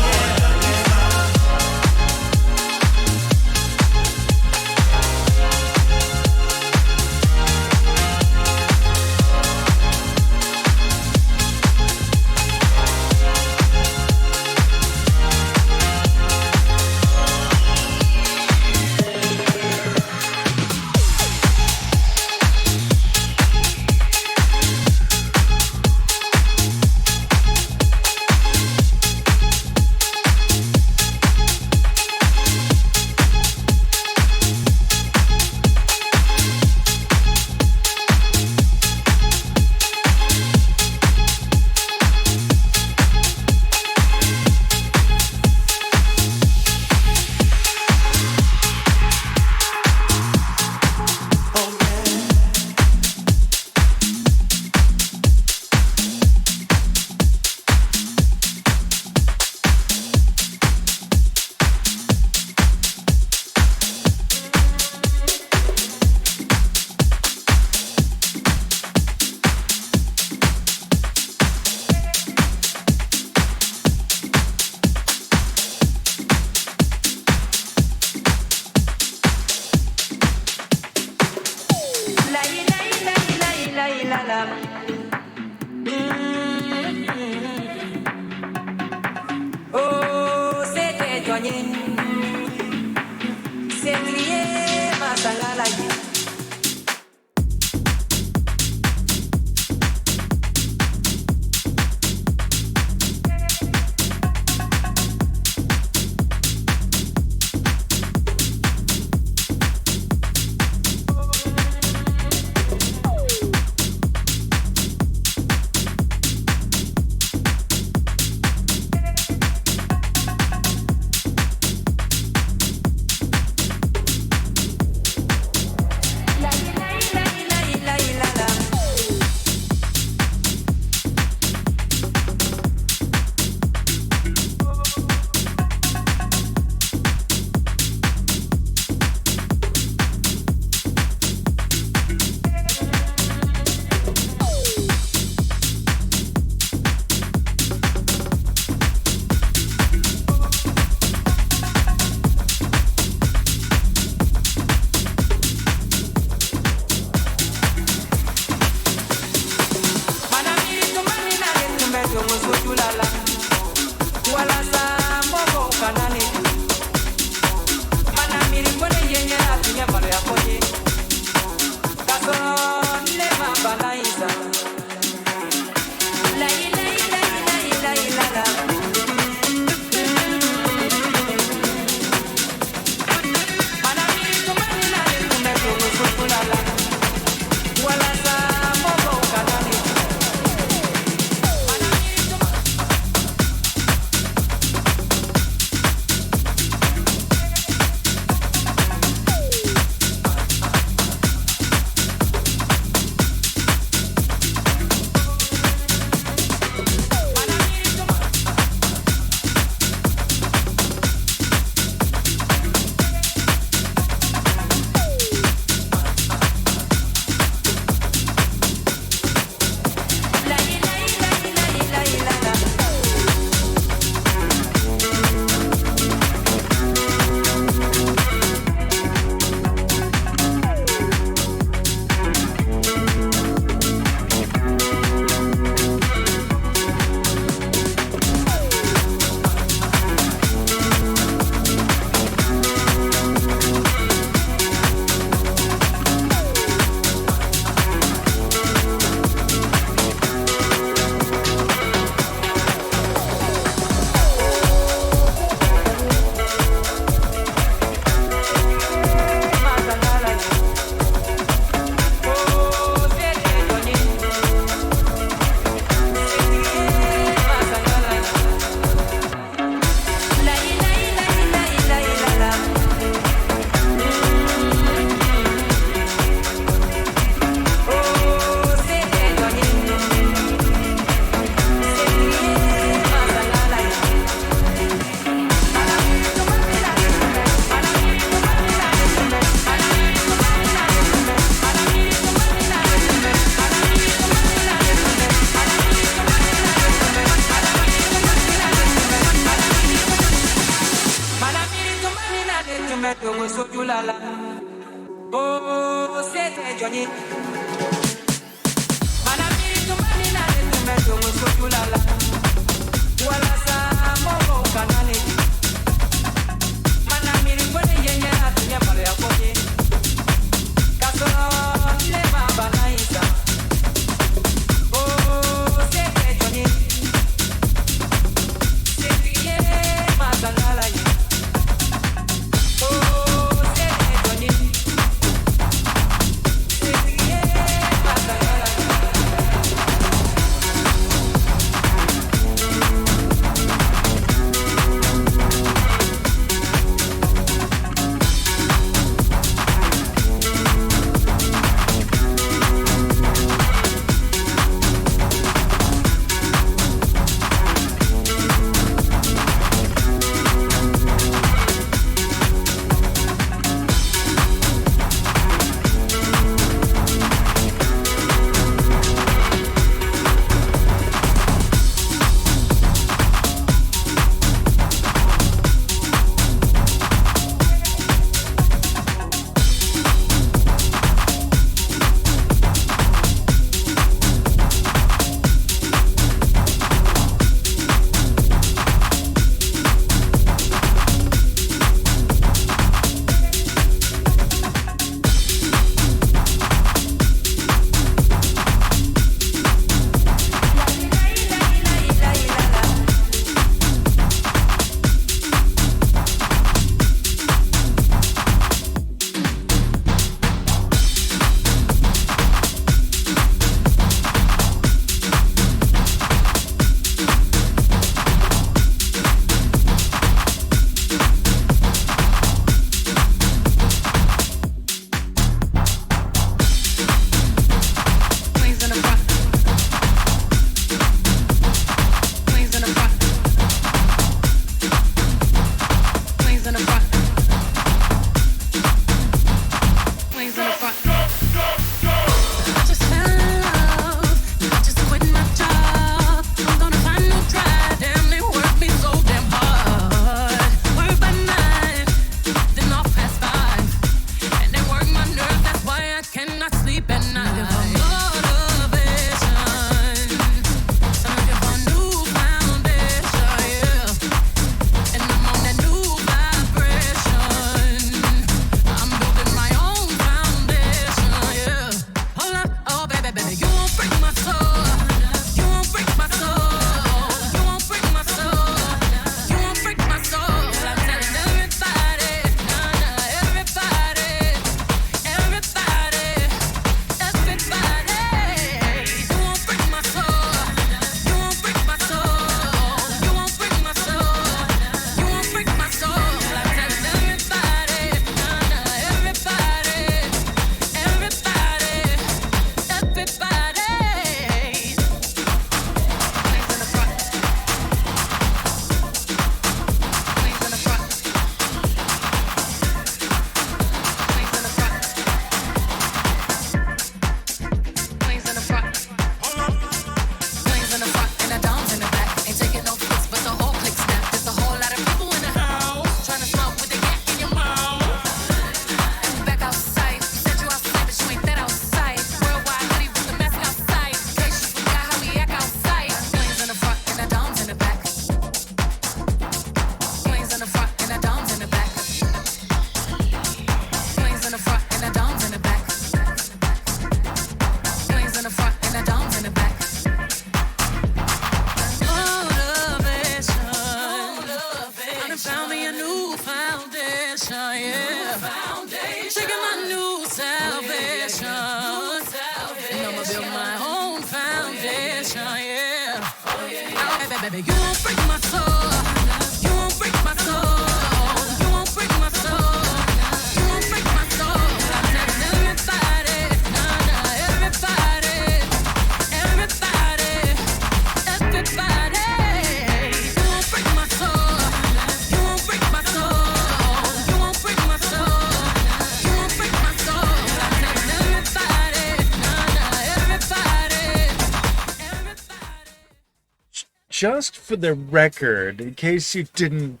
Just for the record, in case you didn't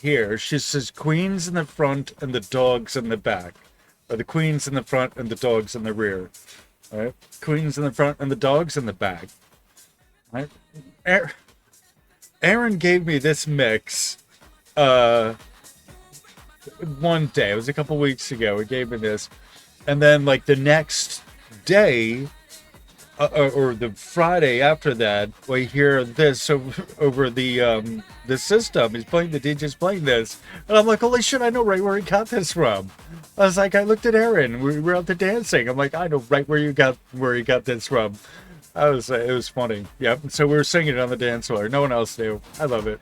here. She says queens in the front and the dogs in the back. Or the queens in the front and the dogs in the rear. Right? Queens in the front and the dogs in the back. Right? Aaron gave me this mix one day. It was a couple weeks ago. He gave me this. And then like the next day, or the Friday after that, we hear this over the system. He's playing, the DJ's playing this, and I'm like, holy shit! I know right where he got this from. I was like, I looked at Aaron. We were out there dancing. I'm like, I know right where he got this from. It was funny. Yep. So we were singing it on the dance floor. No one else knew. I love it.